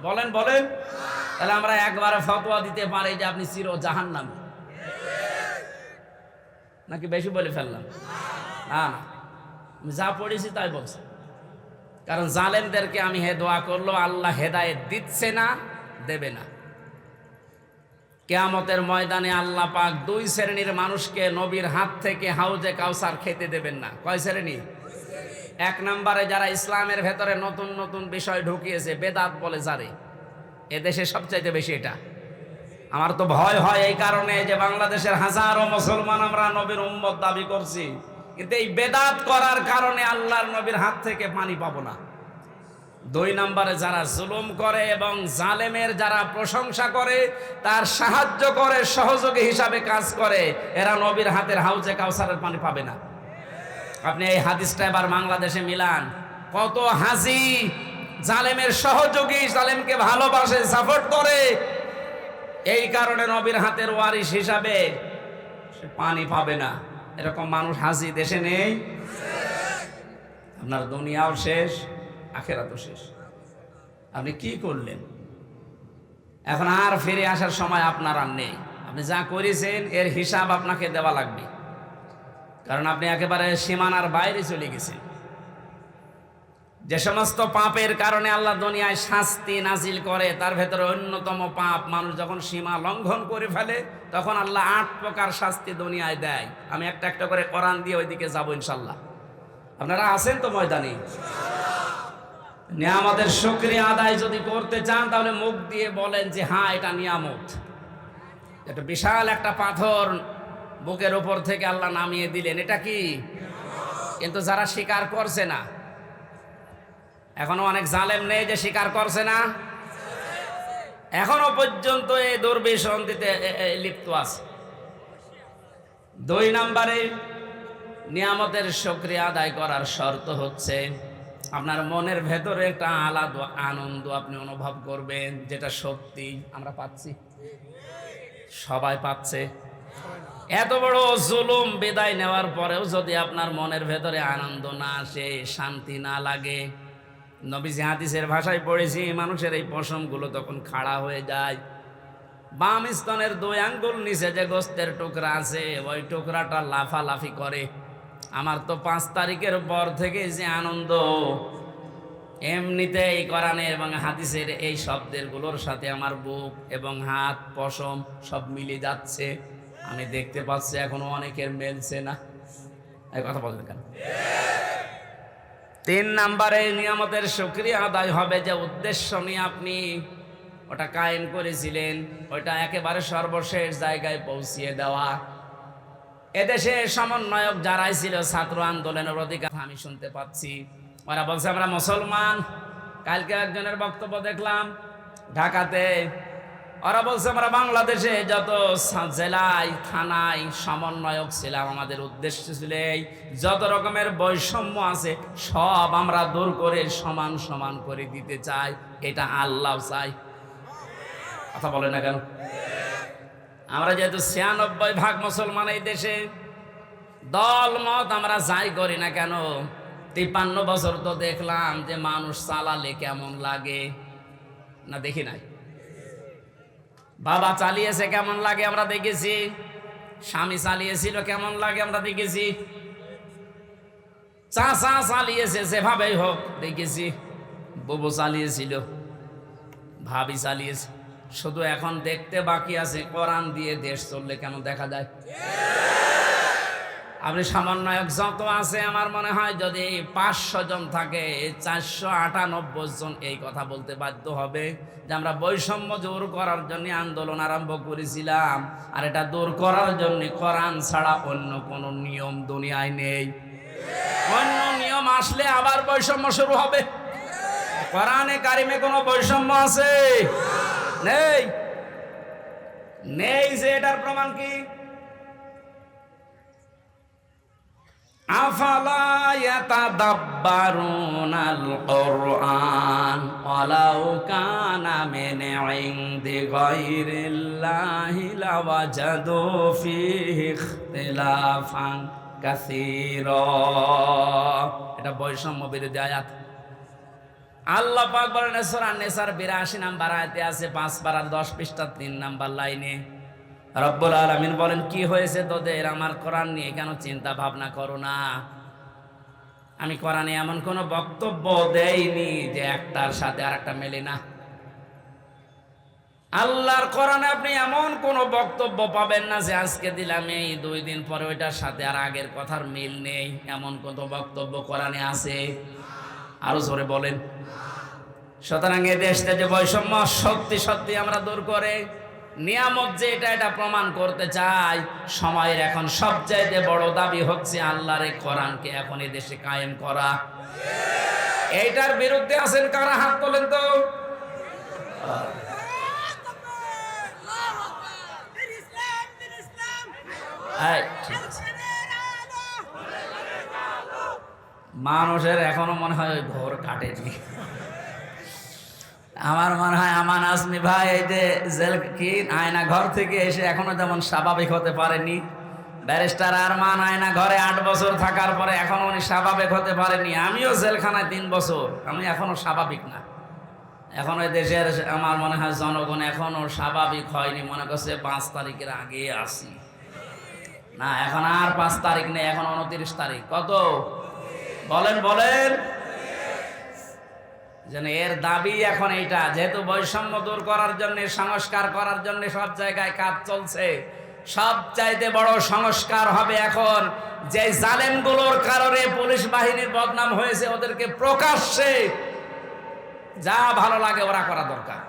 বলেন বলেন। তাহলে আমরা একবারে ফতোয়া দিতে পারি যে আপনি চির জাহান্নামী, নাকি বেশি বলে ফেললাম? না, আমি যা পড়েছি তাই বলছি। কারণ জালেমদেরকে আমি দোয়া করলো, আল্লাহ হেদায়েত দিচ্ছে না, দেবে না। কিয়ামতের ময়দানে আল্লাহ পাক 2 শ্রেণীর মানুষকে নবীর হাত থেকে হাউজে কাউসার খেতে দেবেন না। কয় শ্রেণী? 1 নম্বরে যারা ইসলামের ভেতরে নতুন নতুন বিষয় ঢুকিয়েছে, বেদাত বলে যারে, এদেশে সবচাইতে বেশি এটা। আমার তো ভয় হয় এই কারণে যে বাংলাদেশের হাজারো মুসলমান আমরা নবীর উম্মত দাবি করছি, কিন্তু এই বেদাত করার কারণে আল্লাহর নবীর হাত থেকে পানি পাবো না। 2 নম্বরে যারা জুলুম করে এবং জালেমের যারা প্রশংসা করে, তার সাহায্য করে, সহযোগী হিসাবে কাজ করে, এরা নবীর হাতের হাউজে কাউসারের পানি পাবে না। আপনি এই হাদিসটা এবার বাংলাদেশে মিলান। কত হাজি জালেমের সহযোগী, জালেমকে ভালোবাসে, সাপোর্ট করে, এই কারণে নবীর হাতের ওয়ারিশ হিসাবে সে পানি পাবে না। এরকম মানুষ হাজি দেশে নেই। আপনার দুনিয়াও শেষ, আখিরাতও শেষ। আপনি কি করলেন? এখন আর ফিরে আসার সময় আপনার আর নেই। আপনি যা করেছেন এর হিসাব আপনাকে দেওয়া লাগবে, কারণ আপনি একেবারে সীমানার বাইরে চলে গেছেন। যে সমস্ত পাপের কারণে আল্লাহ দুনিয়ায় শাস্তি নাজিল করে, তার ভেতরে অন্যতম পাপ, মানুষ যখন সীমা লঙ্ঘন করে ফেলে, তখন আল্লাহ 8 প্রকার শাস্তি দুনিয়ায় দেয়। আমি একটা একটা করে কোরআন দিয়ে ওইদিকে যাবো ইনশাল্লাহ। আপনারা আছেন তো ময়দানে? নিয়ামতের শুকরিয়া আদায় যদি করতে চান, তাহলে মুখ দিয়ে বলেন যে হ্যাঁ, এটা নিয়ামত। এটা বিশাল একটা পাথর বুকের উপর থেকে আল্লাহ নামিয়ে দিলেন, এটা কি? কিন্তু যারা স্বীকার করছে না, এখনো অনেক জালেম নেই যে স্বীকার করছে না, এখনো পর্যন্ত এই দুর্বিসন্ধিতে লিপ্ত আছে। 2 নম্বরে নিয়ামতের শুকরিয়া আদায় করার শর্ত হচ্ছে আপনার মনের ভেতরে একটা আলাদা আনন্দ আপনি অনুভব করবেন, যেটা সত্যি আমরা পাচ্ছি, সবাই পাচ্ছে। এত বড় জুলুম বিদায় নেওয়ার পরেও যদি আপনার মনের ভেতরে আনন্দ না আসে, শান্তি না লাগে, নবীজি হাদিসের ভাষায় পড়েছি মানুষের এই পশমগুলো তখন খাড়া হয়ে যায়। বাম স্তনের 2 আঙ্গুল নিচে যে গোস্তের টুকরা আছে ওই টুকরাটা লাফালাফি করে। আমার তো 5 তারিখের পর থেকে যে আনন্দ, এমনিতে এই কোরআনে এবং হাদিসের এই শব্দের গুলোর সাথে আমার বুক এবং হাত পশম সব মিলে যাচ্ছে। আমি দেখতে পাচ্ছি এখনো অনেকের মেলছে না। এই কথা বলবেন কেন? 3 নম্বরে নিয়ামতের শুকরিয়া আদায় হবে যে উদ্দেশ্য নিয়ে আপনি ওটা কায়েম করেছিলেন, ওইটা একেবারে সর্বশেষ জায়গায় পৌঁছিয়ে দেওয়া। এদেশে সমন্বয়ক যারাই ছিল ছাত্র আন্দোলনের অধিকার আমি শুনতে পাচ্ছি, ওরা বলছে আমরা মুসলমান। কালকে একজনের বক্তব্য দেখলাম ঢাকাতে, ওরা বলছে আমরা বাংলাদেশে যত জেলায় থানায় সমন্বয়ক ছিলাম আমাদের উদ্দেশ্য ছিল এই যত রকমের বৈষম্য আছে সব আমরা দূর করে সমান সমান করে দিতে চাই, এটা আল্লাহ চাই। কথা বলে না কেন? আমরা যেহেতু 96% মুসলমান এই দেশে, দল মত আমরা যাই করি না কেন, 53 বছর তো দেখলাম যে মানুষ চালালে কেমন লাগে না, দেখি নাই? বাবা চালিয়েছে কেমন লাগে আমরা দেখেছি, স্বামী চালিয়েছিল কেমন লাগে আমরা দেখেছি, চাচা চালিয়েছে যেভাবেই হোক দেখেছি, বুবু চালিয়েছিল, ভাবি চালিয়েছে। শুধু এখন দেখতে বাকি আছে কোরআন দিয়ে দেশ চললে কেমন দেখা যায়। আপনি সমন্বয়ক যত আছে আমার মনে হয় যদি 500 জন থাকে 498 জন এই কথা বলতে বাধ্য হবে যে আমরা বৈষম্য দূর করার জন্য আন্দোলন আরম্ভ করেছিলাম, আর এটা দূর করার জন্য কোরআন ছাড়া অন্য কোনো নিয়ম দুনিয়ায় নেই। অন্য নিয়ম আসলে আবার বৈষম্য শুরু হবে। কোরআনে কারিমে কোনো বৈষম্য আছে? নেই। নেই যে এটার প্রমাণ কি? আফালা ইয়াতাদাব্বারুনাল কুরআন ওয়ালাউ কানা মিন ইনদি গায়রিল্লাহি লাওয়াজাদু ফীহি ইখতিলাফান কাসীরা। এটা বৈষম্য বিরোধী আয়াত। আল্লাহ পাক বলেন সূরা নিসার 82 নম্বর আয়াতে আছে 5 পারার 10 পৃষ্ঠা 3 নম্বর লাইনে রব্বুল আলামিন বলেন কি হয়েছে তোদের আমার কোরআন নিয়ে কেন চিন্তা ভাবনা করো না? আমি কোরআনে এমন কোন বক্তব্য দেইনি যে একটার সাথে আরেকটা মেলে না। আল্লাহর কোরআনে আপনি এমন কোন বক্তব্য পাবেন না যে আজকে দিলাম এই 2 দিন পরে ওইটার সাথে আর আগের কথার মিল নেই, এমন কোন বক্তব্য কোরআনে আছে? আরো জোরে বলেন। সুতরাং এই দেশটা যে বৈষম্য সত্যি সত্যি আমরা দূর করে নিয়ামত যে এটা প্রমাণ করতে চাই, সময়ের এখন সবচাইতে বড় দাবি হচ্ছে আল্লাহর এই কোরআনকে এখন এই দেশে কায়েম করা। এইটার বিরুদ্ধে আছেন কারা? হাত তোলেন তো। মানুষের এখনো মনে হয় ঘোর কাটেনি। আমার মনে হয় আমান আজমি ভাই এই যে জেল কি আয়না ঘর থেকে এসে এখনো যেমন স্বাভাবিক হতে পারেনি, ব্যারিস্টার আরমান আয়না ঘরে 8 বছর থাকার পরে এখনো উনি স্বাভাবিক হতে পারেনি। আমিও জেলখানায় 3 বছর, আমি এখনো স্বাভাবিক না। এখন এই দেশের আমার মনে হয় জনগণ এখনো স্বাভাবিক হয়নি, মনে করছে 5 তারিখের আগে আসি না। এখন আর 5 তারিখ নেই, এখন 29 তারিখ। কত বলেন বলেন? যেন এর দাবি এখন এইটা, যেহেতু বৈষম্য দূর করার জন্য সংস্কার করার জন্য সব জায়গায় কাজ চলছে, সবচাইতে বড় সংস্কার হবে এখন যে জালেমগুলোর কারণে পুলিশ বাহিনীর বদনাম হয়েছে ওদেরকে প্রকাশ্যে যা ভালো লাগে ওরা করা দরকার।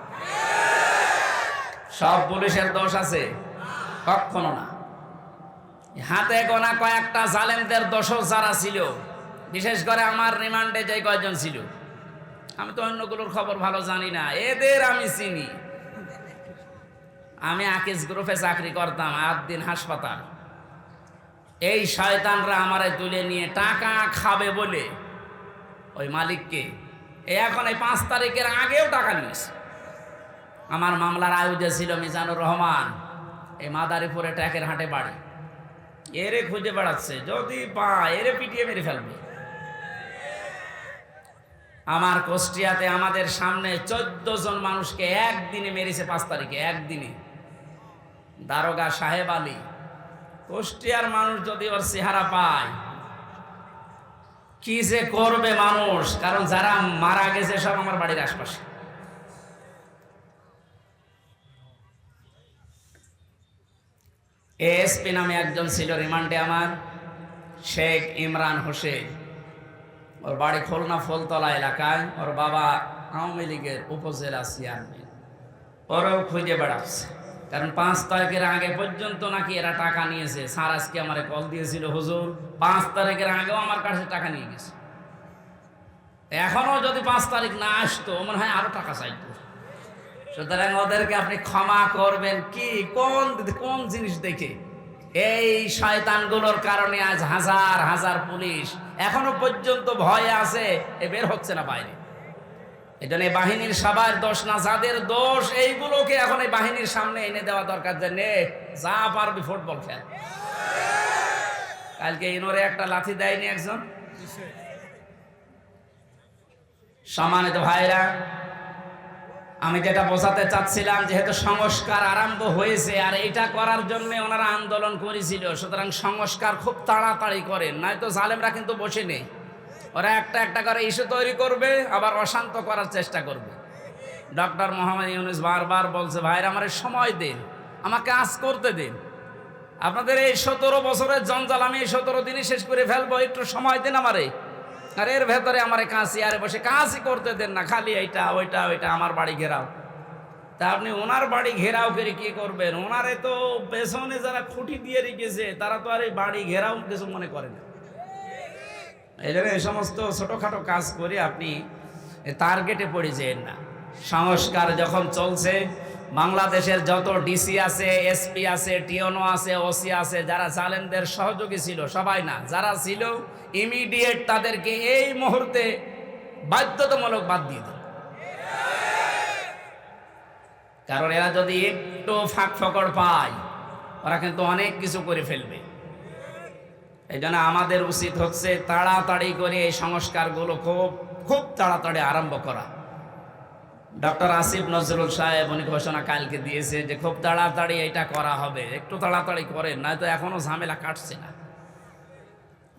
সব পুলিশের দোষ আছে? কখনো না। হাতে গোনা কয়েকটা জালেমদের দোষও যারা ছিল, বিশেষ করে আমার রিমান্ডে যে কয়েকজন ছিল, আমি তো অন্যগুলোর খবর ভালো জানি না, এদের আমি চিনি। আমি আকিজ গ্রুপে চাকরি করতাম, 8 দিন হাসপাতাল। এই শয়তানরা আমারে তুলে নিয়ে টাকা খাবে বলে ওই মালিককে এখন এই 5 তারিখের আগেও টাকা নিয়েছে। আমার মামলার আয়োজক ছিল মিজানুর রহমান, এই মাদারীপুরে ট্যাকের হাটে বাড়ি। এরে খুঁজে বেড়াচ্ছে, যদি পায় এরে পিটিয়ে মেরে ফেলবে। আমার কুষ্টিয়াতে আমাদের সামনে 14 জন মানুষকে একদিনে মেরেছে, 5 তারিখে একদিনে। দারোগা সাহেব আলী। কুষ্টিয়ার মানুষ যদি ওর চেহারা পায় কি যে করবে মানুষ, কারণ যারা মারা গেছে সব আমার বাড়ির আশপাশে। এএসপি নামে একজন ছিল রিমান্ডে আমার, শেখ ইমরান হোসেন। ওর বাড়ি খুলনা ফুলতলা এলাকায়। ওর বাবা আওয়ামী লীগের উপজেলা চেয়ারম্যান। ওরাও খুঁজে বেড়াচ্ছে, কারণ 5 তারিখের আগে পর্যন্ত নাকি এরা টাকা নিয়েছে। স্যার আজকে আমার কল দিয়েছিল, হুজুর 5 তারিখের আগেও আমার কাছে টাকা নিয়ে গেছে। এখনো যদি 5 তারিখ না আসতো মনে হয় আরো টাকা চাইতো। সুতরাং ওদেরকে আপনি ক্ষমা করবেন কি, কোন জিনিস দেখে? এই শয়তানগুলোর কারণে আজ হাজার হাজার পুলিশ এখনো পর্যন্ত ভয়ে আছে, বের হচ্ছে না বাইরে। এই জন্য বাহিনীর সবার দোষ না, যাদের দোষ এইগুলোকে এখন এই বাহিনীর সামনে এনে দেওয়া দরকার, যে নে যা পারবি ফুটবল খেল। কালকে ইনোরে একটা লাথি দেয়নি একজন? সম্মানিত ভাইরা, আমি যেটা বোঝাতে চাচ্ছিলাম, যেহেতু সংস্কার আরম্ভ হয়েছে আর এটা করার জন্য ওনারা আন্দোলন করেছিল, সুতরাং সংস্কার খুব তাড়াতাড়ি করেন, নয়তো জালেমরা কিন্তু বসে নেই। ওরা একটা একটা করে ইস্যু তৈরি করবে, আবার অশান্ত করার চেষ্টা করবে। ডক্টর মোহাম্মদ ইউনূস বারবার বলছে, ভাইরা আমার সময় দিন, আমাকে কাজ করতে দিন। আপনাদের এই 17 বছরের জঞ্জাল আমি এই 17 দিনই শেষ করে ফেলবো, একটু সময় দিন আমারে। আর এর ভেতরে আমার কাছে আরে বসে কাজই করতে দেন না, খালি এইটা ওইটা ওইটা আমার বাড়ি ঘেরাও। তা আপনি ওনার বাড়ি ঘেরাও করে কি করবেন? ওনারে তো পেছনে যারা খুঁটি দিয়ে রেখেছে তারা তো আর এই বাড়ি ঘেরাও কিছু মনে করে না। এই জন্য এই সমস্ত ছোটোখাটো কাজ করে আপনি টার্গেটে পড়ে যেন না। সংস্কার যখন চলছে, বাংলাদেশের যত ডিসি আছে, এসপি আছে, টিওনো আছে, ওসি আছে, যারা জালেমদের সহযোগী ছিল, সবাই না, যারা ছিল ইমিডিয়েট তাদেরকে এই মুহূর্তে বাধ্যতামূলক বাদ দিয়ে দেন। কারণ এরা যদি একটু ফাঁক ফকড় পায় ওরা কিন্তু অনেক কিছু করে ফেলবে। এই জন্য আমাদের উচিত হচ্ছে তাড়াতাড়ি করে এই সংস্কারগুলো খুব তাড়াতাড়ি আরম্ভ করা। ডক্টর আসিফ নজরুল সাহেব উনি ঘোষণা কালকে দিয়েছে যে খুব তাড়াতাড়ি এটা করা হবে, একটু তাড়াতাড়ি করেন, নয়তো এখনো ঝামেলা কাটছে না।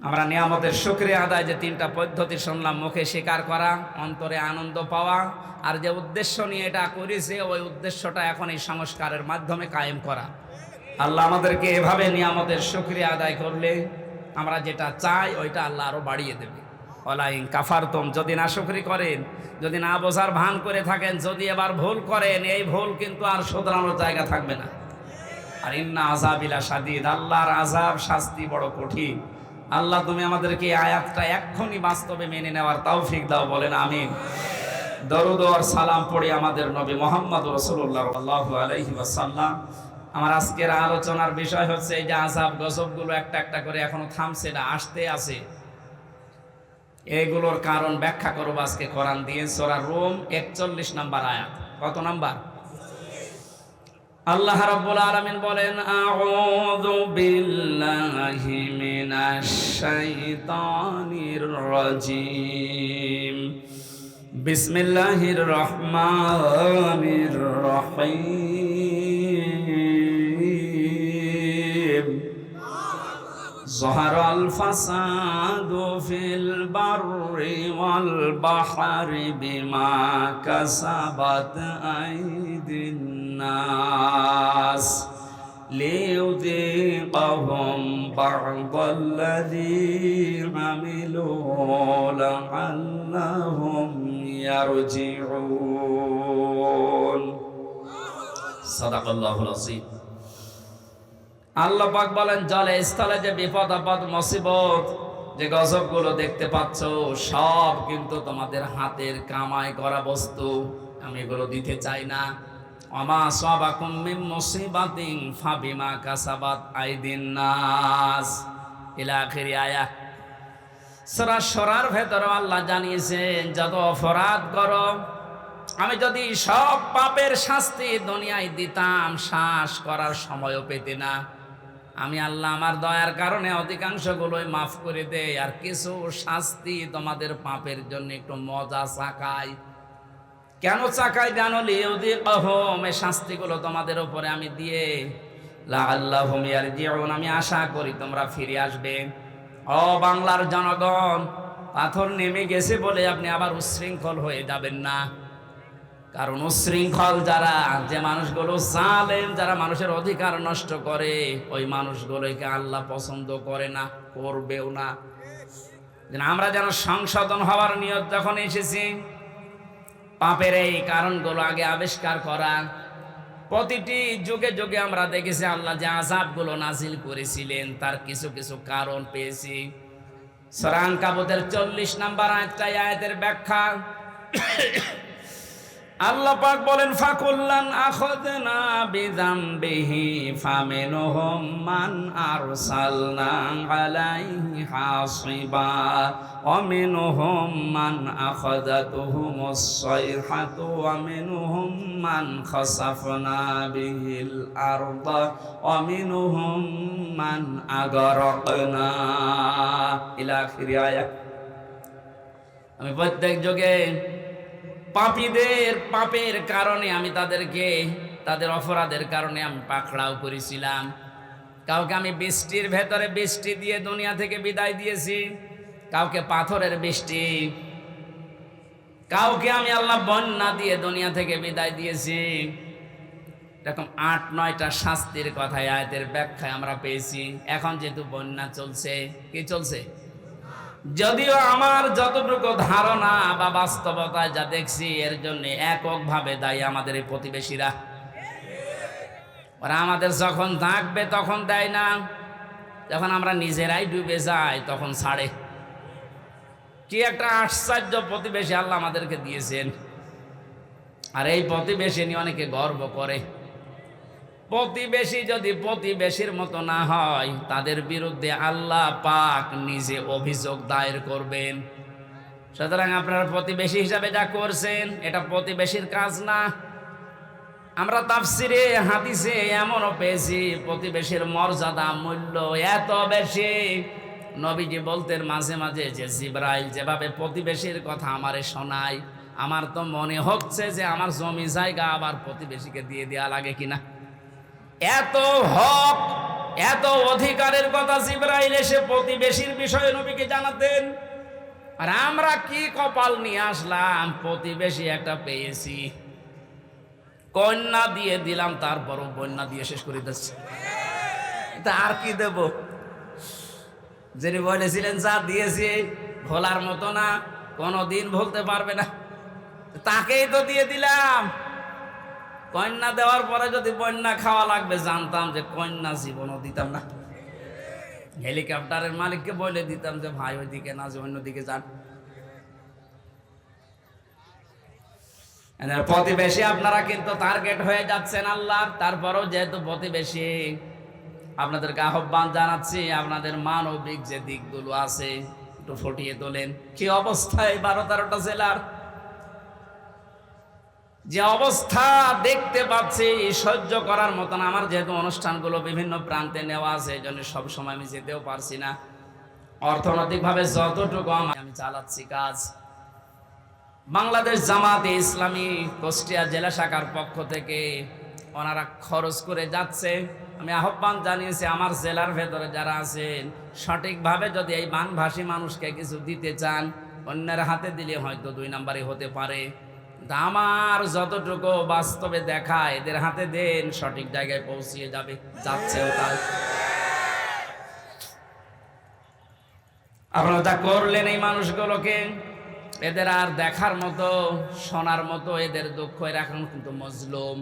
আমরা নিয়ামতের শুকরিয়া আদায়, যে 3টা পদ্ধতি শুনলাম, মুখে স্বীকার করা, অন্তরে আনন্দ পাওয়া, আর যে উদ্দেশ্য নিয়ে এটা করেছে ওই উদ্দেশ্যটা এখন এই সংস্কারের মাধ্যমে কায়েম করা। আল্লাহ আমাদেরকে এভাবে নিয়ামতের শুকরিয়া আদায় করলে আমরা যেটা চাই ওইটা আল্লাহ আরো বাড়িয়ে দেবে। ওয়ালাইন কাফারতুম, যদি না শুকরি করেন, যদি না বোঝার ভান করে থাকেন, যদি এবার ভুল করেন, এই ভুল কিন্তু আর শোধরানোর জায়গা থাকবে না। আর ইন্না আযাবিলা শাদীদ, আল্লাহর আযাব শাস্তি বড় কঠিন। আল্লাহ তুমি আমাদেরকে এই আয়াতটা এক্ষুনি বাস্তবে মেনে নেওয়ার তৌফিক দাও, বলেন আমিন। দরুদ আর সালাম পড়ি আমাদের নবী মুহাম্মদ রাসূলুল্লাহ সাল্লাল্লাহু আলাইহি ওয়াসাল্লাম। আমার আজকের আলোচনার বিষয় হচ্ছে এই যে আযাব গজবগুলো একটা একটা করে এখনো থামছে না, আসতে আছে। এইগুলোর কারণ ব্যাখ্যা করব আজকে কোরআন দিয়ে। সূরা রুম 41 নম্বর আয়াত। কত নাম্বার? আল্লাহ রাব্বুল আলামিন বলেন, আউযু বিল্লাহি মিনাশ শাইতানির রাজীম, বিসমিল্লাহির রহমানির রহিম। যাহারাল ফাসাদু ফিল বাররি ওয়াল বাহরি বিমা কাসাবাত আইদিন নাস লিয়ুযীকাহুম বা'দাল্লাযী আমিলু লা'আল্লাহুম ইয়ারজিউন। সাদাকাল্লাহুল আযীম। আল্লাহ পাক বলেন, জলে স্থলে যে বিপদ আপদ মুসিবত, যে গজবগুলো দেখতে পাচ্ছ, সব কিন্তু তোমাদের হাতের কামাই করা বস্তু। আমি এগুলো দিতে চাই না। ওমা আসাবাকুম মিন মুসিবাতিন ফাবিমা কাসাবাত আইদিন নাস। ইলা আখিরি আয়াত। সূরা শূরার ভেতরে আল্লাহ জানিয়েছেন, যত অপরাধ করো আমি যদি সব পাপের শাস্তি দুনিয়ায় দিতাম, শ্বাস করার সময়ও পেতে না। আমি আল্লাহ আমার দয়ার কারণে অধিকাংশগুলোই মাফ করে দেই, আর কিছু শাস্তি তোমাদের পাপের জন্য একটু মজা চাকাই। কেন চাকাই জানো? লিউযিকাহুম, এই শাস্তিগুলো তোমাদের উপরে আমি দিয়ে লাআল্লাহুম ইয়ারজিউন, আমি আশা করি তোমরা ফিরে আসবে। ও বাংলার জনগণ, পাথর নেমে গেছে বলে আপনি আবার উচ্ছৃঙ্খল হয়ে যাবেন না। কারণ উচ্ছৃঙ্খল যারা, যে মানুষগুলো জালেম, যারা মানুষের অধিকার নষ্ট করে, ওই মানুষগুলোকে আল্লাহ পছন্দ করে না, করবেও না। আমরা যেন সংশোধন হওয়ার নিয়ত যখন এসেছি, পাপের এই কারণগুলো আগে আবিষ্কার করা। প্রতিটি যুগে যুগে আমরা দেখেছি আল্লাহ যে আযাবগুলো নাজিল করেছিলেন তার কিছু কিছু কারণ পেয়েছি। সূরা আনকাবুতের 40 নম্বর আয়াতের ব্যাখ্যা আল্লাহ পাক বলেন, ফাকুল্লান আখাযনা বিযামবিহি ফামিনহুম মান আরসালনা আলাইহি হাসিবা ওয়া মিনহুম মান আখাযাতুহুমুস সাইহাতু ওয়া মিনহুম মান খাসাফনা বিহিল আরদা ওয়া মিনহুম মান আগরাকনা ইলা আখিরি আয়াত। আমি প্রত্যেক যুগে পাপীদের পাপের কারণে আমি তাদেরকে, তাদের অপরাধের কারণে আমি পাকড়াও করেছিলাম। কাউকে আমি বৃষ্টির ভেতরে বৃষ্টি দিয়ে দুনিয়া থেকে বিদায় দিয়েছি, কাউকে পাথরের বৃষ্টি, কাউকে আমি আল্লাহ বন্যা দিয়ে দুনিয়া থেকে বিদায় দিয়েছি। এরকম 8-9টা শাস্তির কথা আয়াতের ব্যাখ্যায় আমরা পেয়েছি। এখন যেহেতু বন্যা চলছে, কি চলছে? যদিও আমার যতটুকু ধারণা বা বাস্তবতায় যা দেখছি, এর জন্য এককভাবে দায়ী আমাদের এই প্রতিবেশীরা। ওরা আমাদের যখন থাকবে তখন দেয় না, যখন আমরা নিজেরাই ডুবে যাই তখন ছাড়ে। কি একটা আশ্চর্য প্রতিবেশী আল্লাহ আমাদেরকে দিয়েছেন। আর এই প্রতিবেশী নিয়ে অনেকে গর্ব করে। প্রতিবেশী যদি প্রতিবেশীর মতো না হয়, তাদের বিরুদ্ধে আল্লাহ পাক নিজে অভিযোগ দায়ের করবেন। সুতরাং আপনারা প্রতিবেশী হিসাবে যা করছেন, এটা প্রতিবেশীর কাজ না। আমরা তাফসিরে হাদিসে এমনও পেয়েছি, প্রতিবেশীর মর্যাদা মূল্য এত বেশি, নবীজি বলতেন মাঝে মাঝে যে জিবরাইল যেভাবে প্রতিবেশীর কথা আমারে শোনায়, আমার তো মনে হচ্ছে যে আমার জমি জায়গা আবার প্রতিবেশীকে দিয়ে দেওয়া লাগে কিনা। এত হক, এত অধিকারের কথা জিবরাইল এসে প্রতিবেশীর বিষয়ে নবীকে জানাতেন। আর আমরা কি কপাল নিয়ে আসলাম, প্রতিবেশী একটা পেয়েছি, কন্যা দিয়ে দিলাম, তারপরও বন্যা দিয়ে শেষ করে দিচ্ছে। তা আর কি দেব? যিনি বলেছিলেন যা দিয়েছি ভোলার মতো না, কোনোদিন ভুলতে পারবে না, তাকেই তো দিয়ে দিলাম। কন্যা দেওয়ার পরে যদি বন্যা খাওয়া লাগবে, জানতাম যে কন্যা জীবনও দিতাম না। হেলিকপ্টারের মালিককে বলে দিতাম যে ভাই ওইদিকে না, যে অন্যদিকে যান। প্রতিবেশী আপনারা কিন্তু টার্গেট হয়ে যাচ্ছেন আল্লাহর। তারপরেও যেহেতু প্রতিবেশী, আপনাদেরকে আহ্বান জানাচ্ছি, আপনাদের মানবিক যে দিকগুলো আছে একটু ফুটিয়ে তোলেন। কি অবস্থায় 12-13টা জেলার যে অবস্থা দেখতে পাচ্ছি, সহ্য করার মতন। আমার যেহেতু অনুষ্ঠানগুলো বিভিন্ন প্রান্তে নেওয়া আছে, এই জন্য সবসময় আমি যেতেও পারছি না। অর্থনৈতিকভাবে যতটুকু আমি চালাচ্ছি কাজ। বাংলাদেশ জামাতে ইসলামী কুষ্টিয়া জেলা শাখার পক্ষ থেকে ওনারা খরচ করে যাচ্ছে। আমি আহ্বান জানিয়েছি, আমার জেলার ভেতরে যারা আছেন, সঠিকভাবে যদি এই বানভাসী মানুষকে কিছু দিতে চান, অন্যের হাতে দিলে হয়তো 2 নাম্বারই হতে পারে। আমার যতটুকু বাস্তবে দেখা, এদের হাতে দেন, সঠিক জায়গায় পৌঁছিয়ে যাবে, যাচ্ছেও তাই। আপনারা তা করলেন এই মানুষগুলোকে, এদের আর দেখার মতো, শোনার মতো এদের দুঃখ, এরা এখন কিন্তু মজলুম।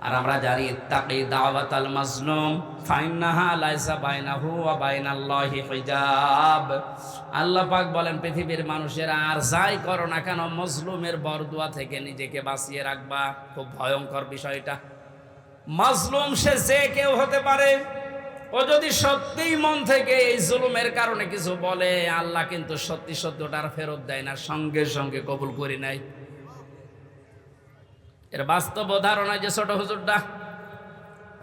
আর আমরা জানি ইত্তাকি দাওয়াতাল মাজলুম ফাইন্নাহা লাইসা বাইনাহু ওয়া বাইনাল্লাহি হিজাব। আল্লাহ পাক বলেন, পৃথিবীর মানুষেরা আর যাই করো না কেন, মজলুমের বরদুয়া থেকে নিজেকে বাঁচিয়ে রাখবা। খুব ভয়ঙ্কর বিষয়টা। মাজলুম সে যে কেউ হতে পারে, ও যদি সত্যিই মন থেকে এই জুলুমের কারণে কিছু বলে, আল্লাহ কিন্তু সত্যি সত্যি ওটার ফেরত দেয় না, সঙ্গে সঙ্গে কবুল করি নাই। এর বাস্তব উদাহরণ যে ছোট হুজুরটা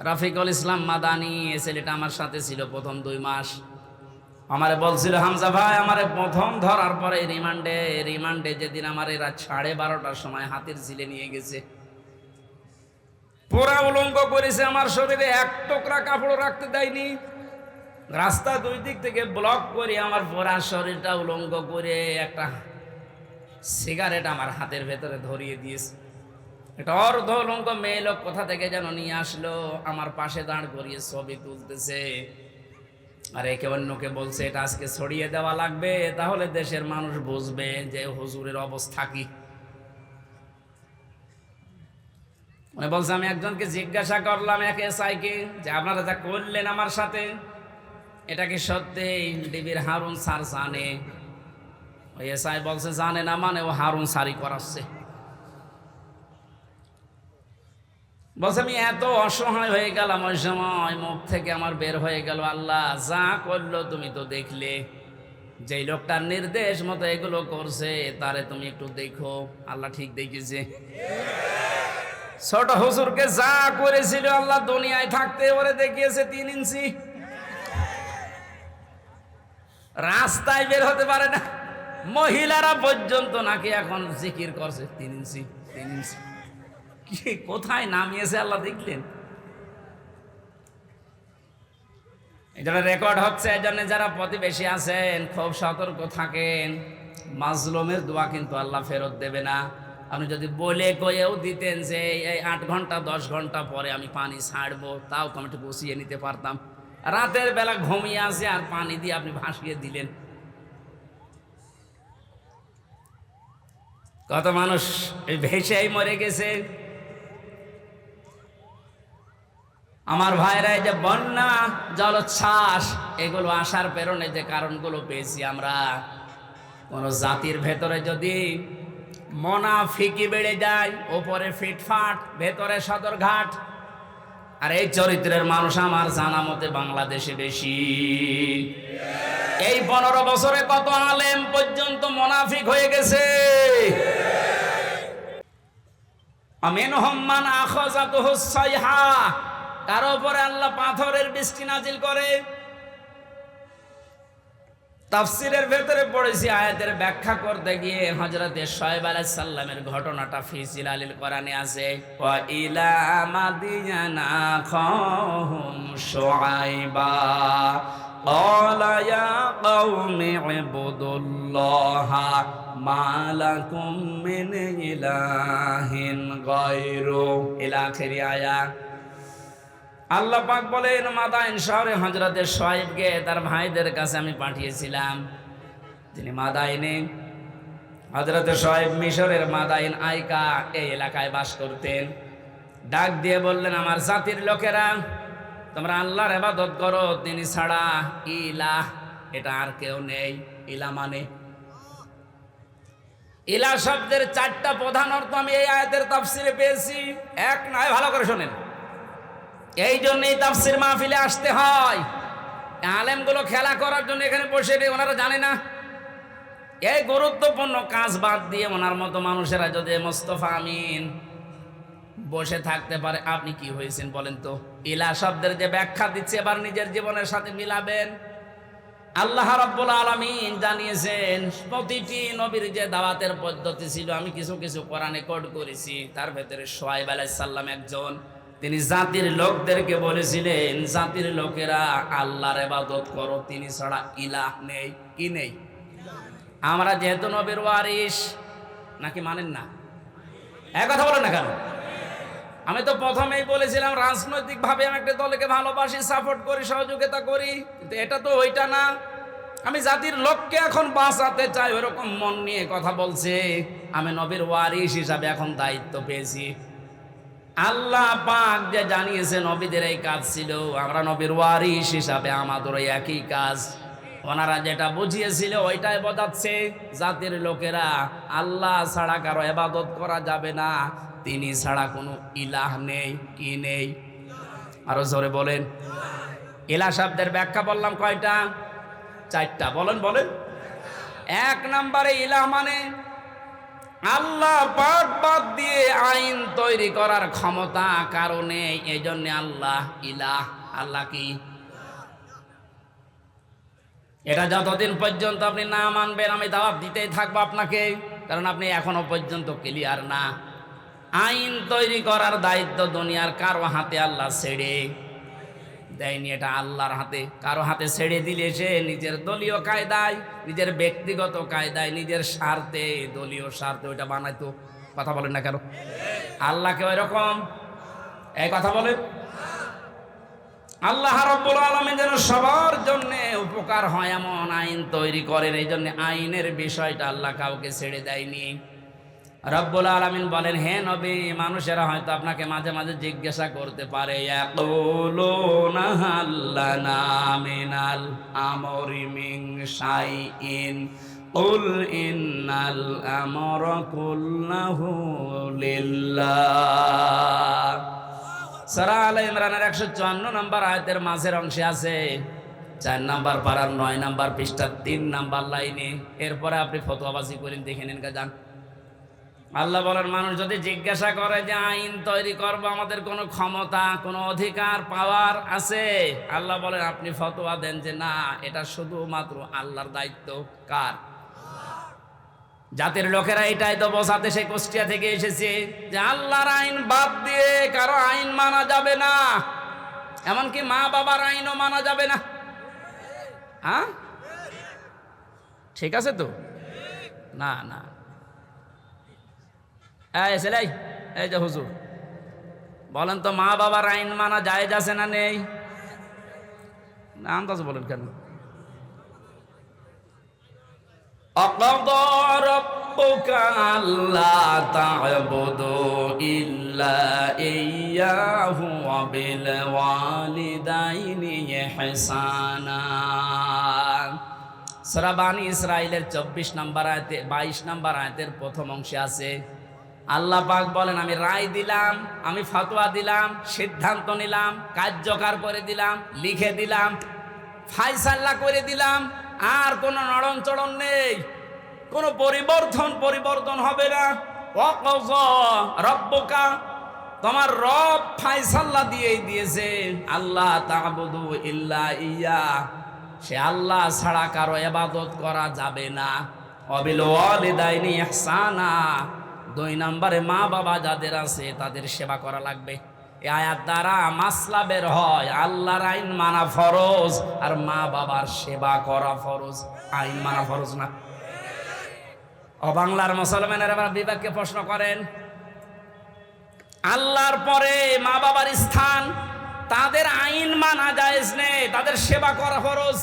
রাফিকুল ইসলাম মাদানি, এই ছেলেটা আমার সাথে ছিল প্রথম 2 মাস। আমারে বলছিল, হামজা ভাই আমারে প্রথম ধরার পরে রিমান্ডে যেদিন আমার রাত 12:30টার সময় হাতির ঝিলে নিয়ে গেছে, পুরা উলঙ্গ করেছে, আমার শরীরে এক টুকরা কাপড় রাখতে দেয়নি, রাস্তা 2 দিক থেকে ব্লক করে আমার পুরা শরীরটা উলঙ্গ করে একটা সিগারেট আমার হাতের ভেতরে ধরিয়ে দিয়েছে। একটা অর্ধ উলঙ্গ মেয়ে লোক কোথা থেকে যেন নিয়ে আসলো, আমার পাশে দাঁড় করিয়ে ছবি তুলতেছে, আর একে অন্যকে বলছে এটা আজকে ছড়িয়ে দেওয়া লাগবে, তাহলে দেশের মানুষ বুঝবে যে হুজুরের অবস্থা কি। মানে বলছে, আমি একজনকে জিজ্ঞাসা করলাম এক এসআইকে যে আপনারা যা করলেন আমার সাথে, এটা কি সত্যি ডিবির হারুন স্যার জানে? ওই এসআই বলছে জানে না, মানে ও হারুন স্যারই করাচ্ছে। বলছে আমি এত অসহায় হয়ে গেলাম ওই সময়, মুখ থেকে আমার বের হয়ে গেল, আল্লাহ যা করলো তুমি তো দেখলে, যেই লোকটার নির্দেশ মতো এগুলো করছে তারে তুমি একটু দেখো। আল্লাহ ঠিক দেখেছে। ছোট হুজুরকে যা করেছিল আল্লাহ দুনিয়ায় থাকতে ওরে দেখিয়েছে 3 ইঞ্চি, রাস্তায় বের হতে পারে না, মহিলারা পর্যন্ত নাকি এখন জিকির করছে 3 ইঞ্চি 3 ইঞ্চি। কি কোথায় নামিয়েছে আল্লাহ দেখলেন। এটা রেকর্ড হচ্ছে, এই জন্য যারা প্রতিবেশী আছেন খুব সতর্ক থাকেন, মাজলুমের দোয়া কিন্তু আল্লাহ ফেরত দেবে না। আপনি যদি বলে কয়েও দিতেন যে এই 8 ঘন্টা 10 ঘন্টা পরে আমি পানি ছাড়বো, তাও তো আমি একটু বসিয়ে নিতে পারতাম। রাতের বেলা ঘুমিয়ে আসে আর পানি দিয়ে আপনি ভাসিয়ে দিলেন। কত মানুষ এই ভেসেই মরে গেছে। আমার ভাইরা, এই যে বন্যা জলোচ্ছ্বাস এগুলো আসার পেছনে যে কারণগুলো পেয়েছি আমরা, কোন জাতির ভেতরে যদি মুনাফিকি বেড়ে যায়, ওপরে ফিটফাট ভেতরে সদরঘাট, আর এই চরিত্রের মানুষ আমার জানা মতে বাংলাদেশে বেশি। এই 15 বছরে কত আলেম পর্যন্ত মুনাফিক হয়ে গেছে। আমিনহুম মান আখাযাতুহুস সাইহা, কারো উপরে আল্লাহ পাথরের বৃষ্টি নাজিল করে। তাফসিরের ভেতরে পড়েছি, আয়াতের ব্যাখ্যা করতে গিয়ে হযরতে শুআয়ব আলাইহিস সালামের ঘটনাটা ফি জিলালিল কোরআনে আছে। ওয়া ইলা মাদিয়ানা আখাহুম শুআয়বা ক্বালা ইয়া কওমি ইবুদুল্লাহা মা লাকুম মিন ইলাহিন গায়রু, ইলা আখির আয়াত। আল্লাহ পাক বলেন, মাদাইন শহরে হযরতে শুআয়বকে তার ভাইদের কাছে আমি পাঠিয়েছিলাম। তিনি মাদাইনে, হযরতে শুআয়ব মিশরের মাদাইন আইকা এই এলাকায় বাস করতেন। ডাক দিয়ে বললেন, আমার জাতির লোকেরা, তোমরা আল্লাহর ইবাদত করো, তিনি ছাড়া ইলাহ এটা আর কেউ নেই। ইলা মানে, ইলা শব্দের 4টা প্রধান অর্থ আমি এই আয়াতের তাফসিরে পেয়েছি। এক নয়, ভালো করে শোনেন। এই জন্যই তাফসির মাহফিলে আসতে হয়। আলেমগুলো খেলা করার জন্য এখানে বসে নেই, ওনারা জানে না। এই গুরুত্বপূর্ণ কাজ বাদ দিয়ে ওনার মতো মানুষেরা যদি মোস্তফা আমিন বসে থাকতে পারে, আপনি কি হয়েছেন বলেন তো? ইলা শব্দের যে ব্যাখ্যা দিচ্ছে এবার নিজের জীবনের সাথে মিলাবেন। আল্লাহ রাব্বুল আলামিন জানিয়েছেন প্রতিটি নবীর যে দাওয়াতের পদ্ধতি ছিল, আমি কিছু কিছু কোরআনে কোড করেছি, তার ভেতরে শুআয়ব আলাইহিস সালাম একজন। তিনি জাতির লোকদেরকে বলেছিলেন, জাতির লোকেরা আল্লাহর ইবাদত করো, তিনি ছাড়া ইলাহ নেই। কি নেই? আমরা যেহেতু নবীর ওয়ারিস, নাকি মানেন না? এক কথা বলেন না কেন? আমি তো প্রথমেই বলেছিলাম রাজনৈতিকভাবে আমি একটা দলকে ভালোবাসি, সাপোর্ট করি, সহযোগিতা করি, কিন্তু এটা তো ওইটা না। আমি জাতির লোককে এখন বাঁচাতে চাই, ওরকম মন নিয়ে কথা বলছে। আমি নবীর ওয়ারিস হিসাবে এখন দায়িত্ব পেয়েছি। আল্লাহ পাক যে জানিয়েছে নবীদের এই কাজ ছিল, আমরা নবীর ওয়ারিস হিসাবে আমাদের একই কাজ। ওনারা যেটা বুঝিয়েছিল ওইটাই বোঝাচ্ছে, জাতির লোকেরা আল্লাহ ছাড়া কারো ইবাদত করা যাবে না, তিনি ছাড়া কোনো ইলাহ নেই। কি নেই? আরো জোরে বলেন। ইলা শব্দের ব্যাখ্যা বললাম কয়টা? চারটা। বলেন বলেন। এক নম্বরে ইলাহ মানে আল্লাহ পাক বাদ দিয়ে আইন তৈরি করার ক্ষমতা কারণে, এই জন্য আল্লাহ ইলাহ। আল্লাহ কি? এটা যতদিন পর্যন্ত আপনি না মানবেন আমি দাওয়াত দিতেই থাকবো আপনাকে, কারণ আপনি এখনো পর্যন্ত ক্লিয়ার না। আইন তৈরি করার দায়িত্ব দুনিয়ার কারো হাতে আল্লাহ ছেড়ে দেয়নি, এটা আল্লাহর হাতে। কারো হাতে ছেড়ে দিলে সে নিজের দলীয় কায়দায়, নিজের ব্যক্তিগত কায়দায়, নিজের স্বার্থে, দলীয় স্বার্থে ওইটা বানাইতো। কথা বলেন না কেন? আল্লাহকে ওই রকম এই কথা বলেন। আল্লাহ রাব্বুল আলামিন যেন সবার জন্য উপকার হয় এমন আইন তৈরি করেন, এই জন্য আইনের বিষয়টা আল্লাহ কাউকে ছেড়ে দেয়নি। রব্বুল আলামিন বলেন, হে নবী, মানুষেরা হয়তো আপনাকে মাঝে মাঝে জিজ্ঞাসা করতে পারে, ইয়াকুলুনা হাল্লানা মিনাল আমরি মিন শাইইন কুল ইন্নাল আমরা কুল্লাহু লিল্লাহ। সূরা আলে ইমরানের 154 নম্বর আয়াতের মাঝের অংশে আছে, 4 নম্বর পারার 9 নম্বর পৃষ্ঠার 3 নম্বর লাইনে। এরপরে আপনি ফতোয়াবাজি করেন, দেখে নিন যান। আল্লাহ বলেন, মানুষ যদি জিজ্ঞাসা করে যে আইন তৈরি করবো, আমাদের কোনো ক্ষমতা, কোনো অধিকার, পাওয়ার আছে? আল্লাহ বলেন, আপনি ফতোয়া দেন যে না, এটা শুধুমাত্র আল্লাহর দায়িত্ব। কার? জাতির লোকেরা এটাই তো বোঝাতে সেই কুষ্টিয়া থেকে এসেছে যে আল্লাহর আইন বাদ দিয়ে কারো আইন মানা যাবে না, এমনকি মা বাবার আইনও মানা যাবে না। হ্যাঁ, ঠিক আছে তো? না না, এই ছেলে, এই যে হুজুর, বলেন তো মা বাবার আইন মানা জায়েজ আছে না নেই? না আন্দাজ বলেন কেন? أقضى ربك ألا تعبدوا إلا إياه وبالوالدين إحسانا। সূরা বানী ইসরাঈলের 24 নম্বর আয়াতে 22 নম্বর আয়াতের প্রথম অংশে আছে, আল্লাহ পাক বলেন, আমি রায় দিলাম, আমি ফতোয়া দিলাম, সিদ্ধান্ত নিলাম, কার্যকর করে দিলাম, লিখে দিলাম, ফায়সালা করে দিলাম, আর কোনো নড়নচড়ন নেই, কোনো পরিবর্তন হবে না। ওয়াকাযা রাব্বুকা, তোমার রব ফায়সালা দিয়েই দিয়েছে, আল্লাহ তা'বুদু ইল্লা ইয়া, সে আল্লাহ ছাড়া কারো ইবাদত করা যাবে না। ওয়াবিল ওয়ালিদাইনি ইহসানা, 2 নম্বরে মা বাবা যাদের আছে তাদের সেবা করা লাগবে। এই আয়াত দ্বারা মাসলা বের হয়, আল্লাহর আইন মানা ফরজ আর মা বাবার সেবা করা ফরজ। আইন মানা ফরজ না। ও বাংলার মুসলমানেরা আবার বিবেককে প্রশ্ন করেন, আল্লাহর পরে মা বাবার স্থান, তাদের আইন মানা জায়েজ নেই, তাদের সেবা করা ফরজ,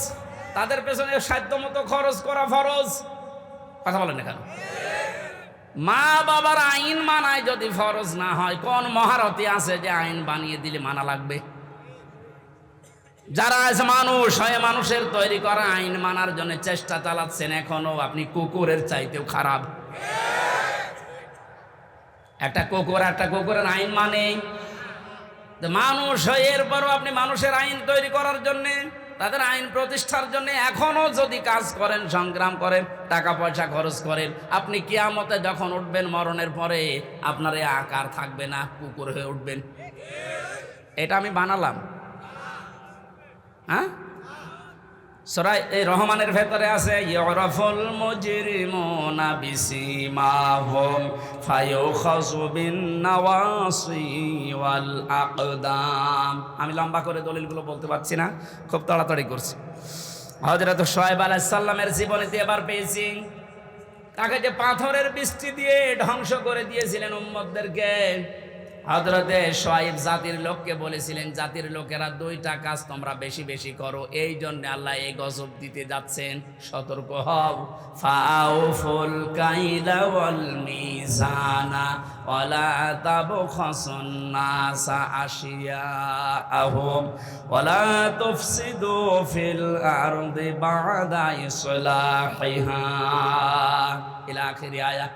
তাদের পেছনে সাধ্যমতো খরচ করা ফরজ। কথা বলেন না কেন? মা বাবার আইন মানায় যদি ফরজ না হয়, কোন মহারথী আছে যে আইন বানিয়ে দিলে মানা লাগবে? যারা আজ মানুষ হয়ে মানুষের তৈরি করা আইন মানার জন্য চেষ্টা চালাচ্ছেন, এখনো আপনি কুকুরের চাইতেও খারাপ। একটা কুকুরের আইন মানে মানুষ হয়ে, এরপরও আপনি মানুষের আইন তৈরি করার জন্যে, তাদের আইন প্রতিষ্ঠার জন্য এখনো যদি কাজ করেন, সংগ্রাম করেন, টাকা পয়সা খরচ করেন, আপনি কিয়ামতে যখন উঠবেন মরণের পরে আপনার এই আকার থাকবে না, কুকুর হয়ে উঠবেন। এটা আমি বানালাম। হ্যাঁ, সূরা রহমানের ভেতরে আছে, ইউরাফুল মুজরিমুনা বিসিমাহুম ফায়ুখাযু বিন নাওয়াসি ওয়াল আকদাম। আমি লম্বা করে দলিলগুলো বলতে পারছি না, খুব তাড়াতাড়ি করছি। হযরত শুআয়ব আলাইহিস সালামের জীবনীতে এবার পেয়েছি, তাকে যে পাথরের বৃষ্টি দিয়ে ধ্বংস করে দিয়েছিলেন উম্মতদেরকে। হযরতে শুআয়ব জাতির লোককে বলেছিলেন, জাতির লোকেরা 2টা কাজ তোমরা বেশি বেশি করো, এই জন্য আল্লাহ এই গজব দিতে যাচ্ছেন, সতর্ক হও। ফাউফুল কাইলা ওয়াল মিজানা ওয়ালা তাবখাসুন নাসা আশিয়াআহুম ওয়ালা তুফসিদু ফিল আরদি বা'দা ইসলাহিহা ইলা আখিরি আয়াত।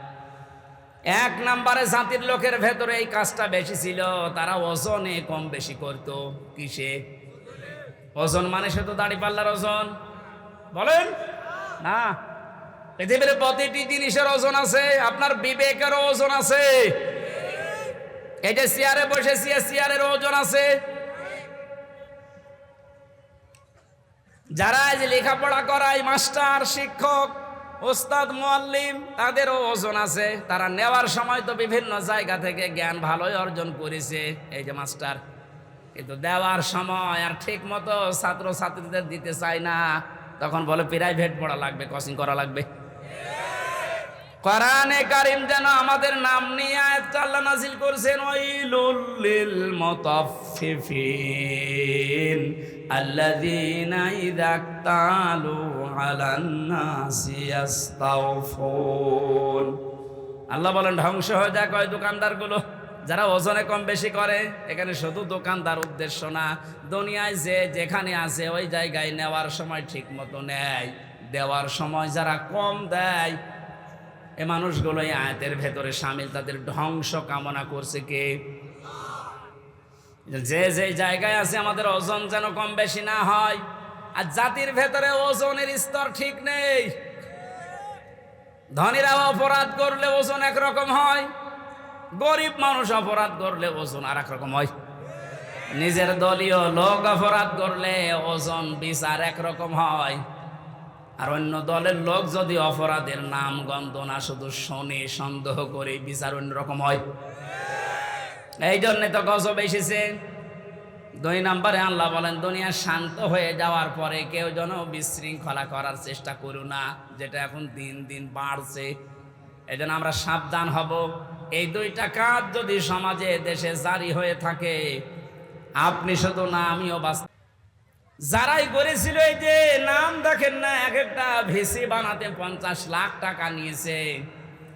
1 নম্বরে জাতির লোকের ভেতরে এই কাজটা বেশি ছিল, তারা ওজনে কম বেশি করত। কিসে? ওজন মানে শুধু দাড়ি পাল্লার ওজন বলেন না, পৃথিবীর প্রতিটি জিনিসের ওজন আছে। আপনার বিবেকের ওজন আছে। এই যে চেয়ারে বসেছি, চেয়ারের ওজন আছে। যারা এই যে লেখাপড়া করায়, মাস্টার, শিক্ষক, ওস্তাদ, মুআল্লিম, তাদেরও ওজন আছে। তারা নেওয়ার সময় তো বিভিন্ন জায়গা থেকে জ্ঞান ভালোই অর্জন করেছে, এই যে মাস্টার, কিন্তু দেওয়ার সময় আর ঠিক মতো ছাত্র ছাত্রীদের দিতে চায় না। তখন বলে প্রাইভেট পড়া লাগবে, কোচিং করা লাগবে। কোরআনে কারীম যেন আমাদের নাম নিয়ে আয়াত আল্লাহ নাযিল করেছেন, ওয়াইলুল লিল মুতাফফিফিন আল্লাযীনা ইযা ক্তালু আলান নাসি ইস্তাওফুন। আল্লাহ বলেন ধ্বংস হয়ে যাক ওই দোকানদারগুলো যারা ওজনে কম বেশি করে। এখানে শুধু দোকানদার উদ্দেশ্য না, দুনিয়ায় যে যেখানে আছে ওই জায়গায় নেওয়ার সময় ঠিক মতো নেয়, দেওয়ার সময় যারা কম দেয়, এ মানুষগুলো এই আয়াতের ভেতরে শামিল। তাদের ধ্বংস কামনা করছে কে? যে যে জায়গায় আছে আমাদের ওজন যেন কম বেশি না হয়। আর জাতির ভেতরে ওজনের স্তর ঠিক নেই। ধনীরা অপরাধ করলে ওজন একরকম হয়, গরিব মানুষ অপরাধ করলে ওজন আর এক রকম হয়। নিজের দলীয় লোক অপরাধ করলে ওজন বিচার একরকম হয়, আর অন্য দলের লোক যদি অপরাধের নাম গন্ধ না শুধু শোনে, সন্দেহ করে, বিচার অন্যরকম হয়। এই জন্যে তো গজব এসেছে। 2 নম্বরে আল্লাহ বলেন, দুনিয়া শান্ত হয়ে যাওয়ার পরে কেউ যেন বিশৃঙ্খলা করার চেষ্টা করো না, যেটা এখন দিন দিন বাড়ছে। এই জন্য আমরা সাবধান হব। এই 2টা কাজ যদি সমাজে, দেশে জারি হয়ে থাকে, আপনি শুধু না, আমিও বাঁচতে। যারাই করেছিল এই যে নাম দেখেন না, এক একটা ভিসি বানাতে 50 লাখ টাকা নিয়েছে।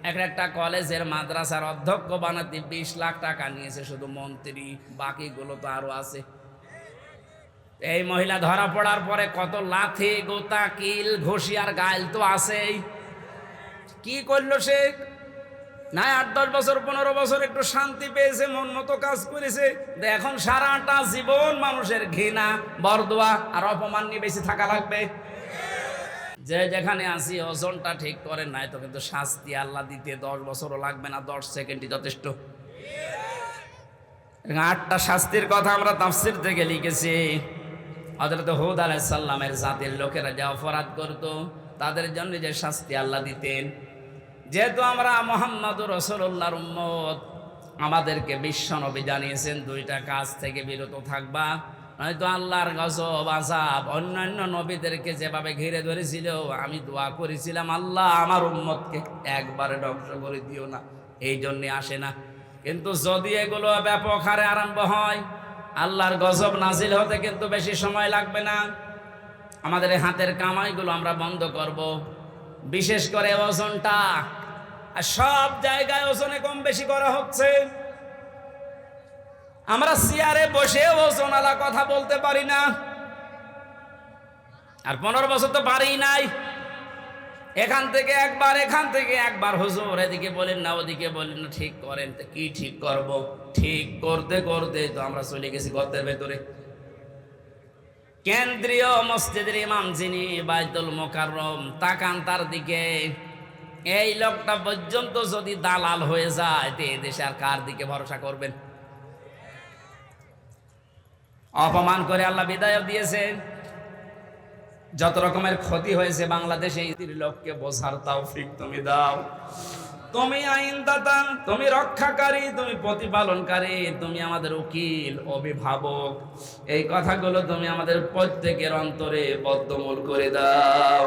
একটা কলেজের মাদ্রাসার অধ্যক্ষ বানাতে 20 লাখ টাকা নিয়েছে শুধু মন্ত্রী, বাকিগুলো তো আরো আছে। এই মহিলা ধরা পড়ার পরে কত লাথি, গোতা, কিল, ঘুষি আর গাইল তো আছেই। কি করলো সে? না 8-10 বছর 15 বছর একটু শান্তি পেয়েছে, মন মতো কাজ করেছে। এখন সারাটা জীবন মানুষের ঘৃণা, বরদোয়া আর অপমান নিয়ে বেশি থাকা লাগবে। যে যেখানে আসি ওজনটা ঠিক করে নাই তো কিন্তু শাস্তি আল্লাহ দিতে 10 বছরও লাগবে না, 10 সেকেন্ডই যথেষ্ট। 8টা শাস্তির কথা আমরা তাফসীর থেকে লিখেছি। হযরত হুদ আলাইহিস সালামের জাতির লোকেরা যে অপরাধ করত, তাদের জন্য যে শাস্তি আল্লাহ দিতেন। যেহেতু আমরা মুহাম্মদুর রাসূলুল্লাহর উম্মত, আমাদেরকে বিশ্বনবী জানিয়েছেন 2টা কাজ থেকে বিরত থাকবা, নয়তো আল্লাহর গজব, আযাব। অন্যান্য নবীদেরকে যেভাবে ঘিরে ধরেছিল, আমি দোয়া করেছিলাম, আল্লাহ আমার উম্মতকে একবারে ধ্বংস করে দিও না, এই জন্যে আসে না। কিন্তু যদি এগুলো ব্যাপক হারে আরম্ভ হয়, আল্লাহর গজব নাজিল হতে কিন্তু বেশি সময় লাগবে না। আমাদের হাতের কামাইগুলো আমরা বন্ধ করব, বিশেষ করে ওজনটা। আর সব জায়গায় ওজনে কম বেশি করা হচ্ছে। আমরা চেয়ারে বসে ওজনওয়ালা কথা বলতে পারি না, আর 15 বছর তো পারি নাই। এখান থেকে একবার হুজুর এদিকে বলেন না, ওদিকে বলেন না, ঠিক করেন। তো কি ঠিক করব? ঠিক করতে করতে তো আমরা চলে গেছি গর্তের ভেতরে। কেন্দ্রীয় মসজিদের ইমাম যিনি, বাইতুল মুকাররম, তাকান তার দিকে। এই লোকটা পর্যন্ত যদি দালাল হয়ে যায়, তো এদেশে আর কার দিকে ভরসা করবেন? অপমান করে আল্লাহ বিদায় দিয়েছে। যত রকমের ক্ষতি হয়েছে বাংলাদেশে, এই লোককে বোঝার তৌফিক তুমি দাও। তুমি আইনদাতা, তুমি রক্ষাকারী, তুমি প্রতিপালনকারী, তুমি আমাদের উকিল, অভিভাবক। এই কথাগুলো তুমি আমাদের প্রত্যেকের অন্তরে বদ্ধমূল করে দাও।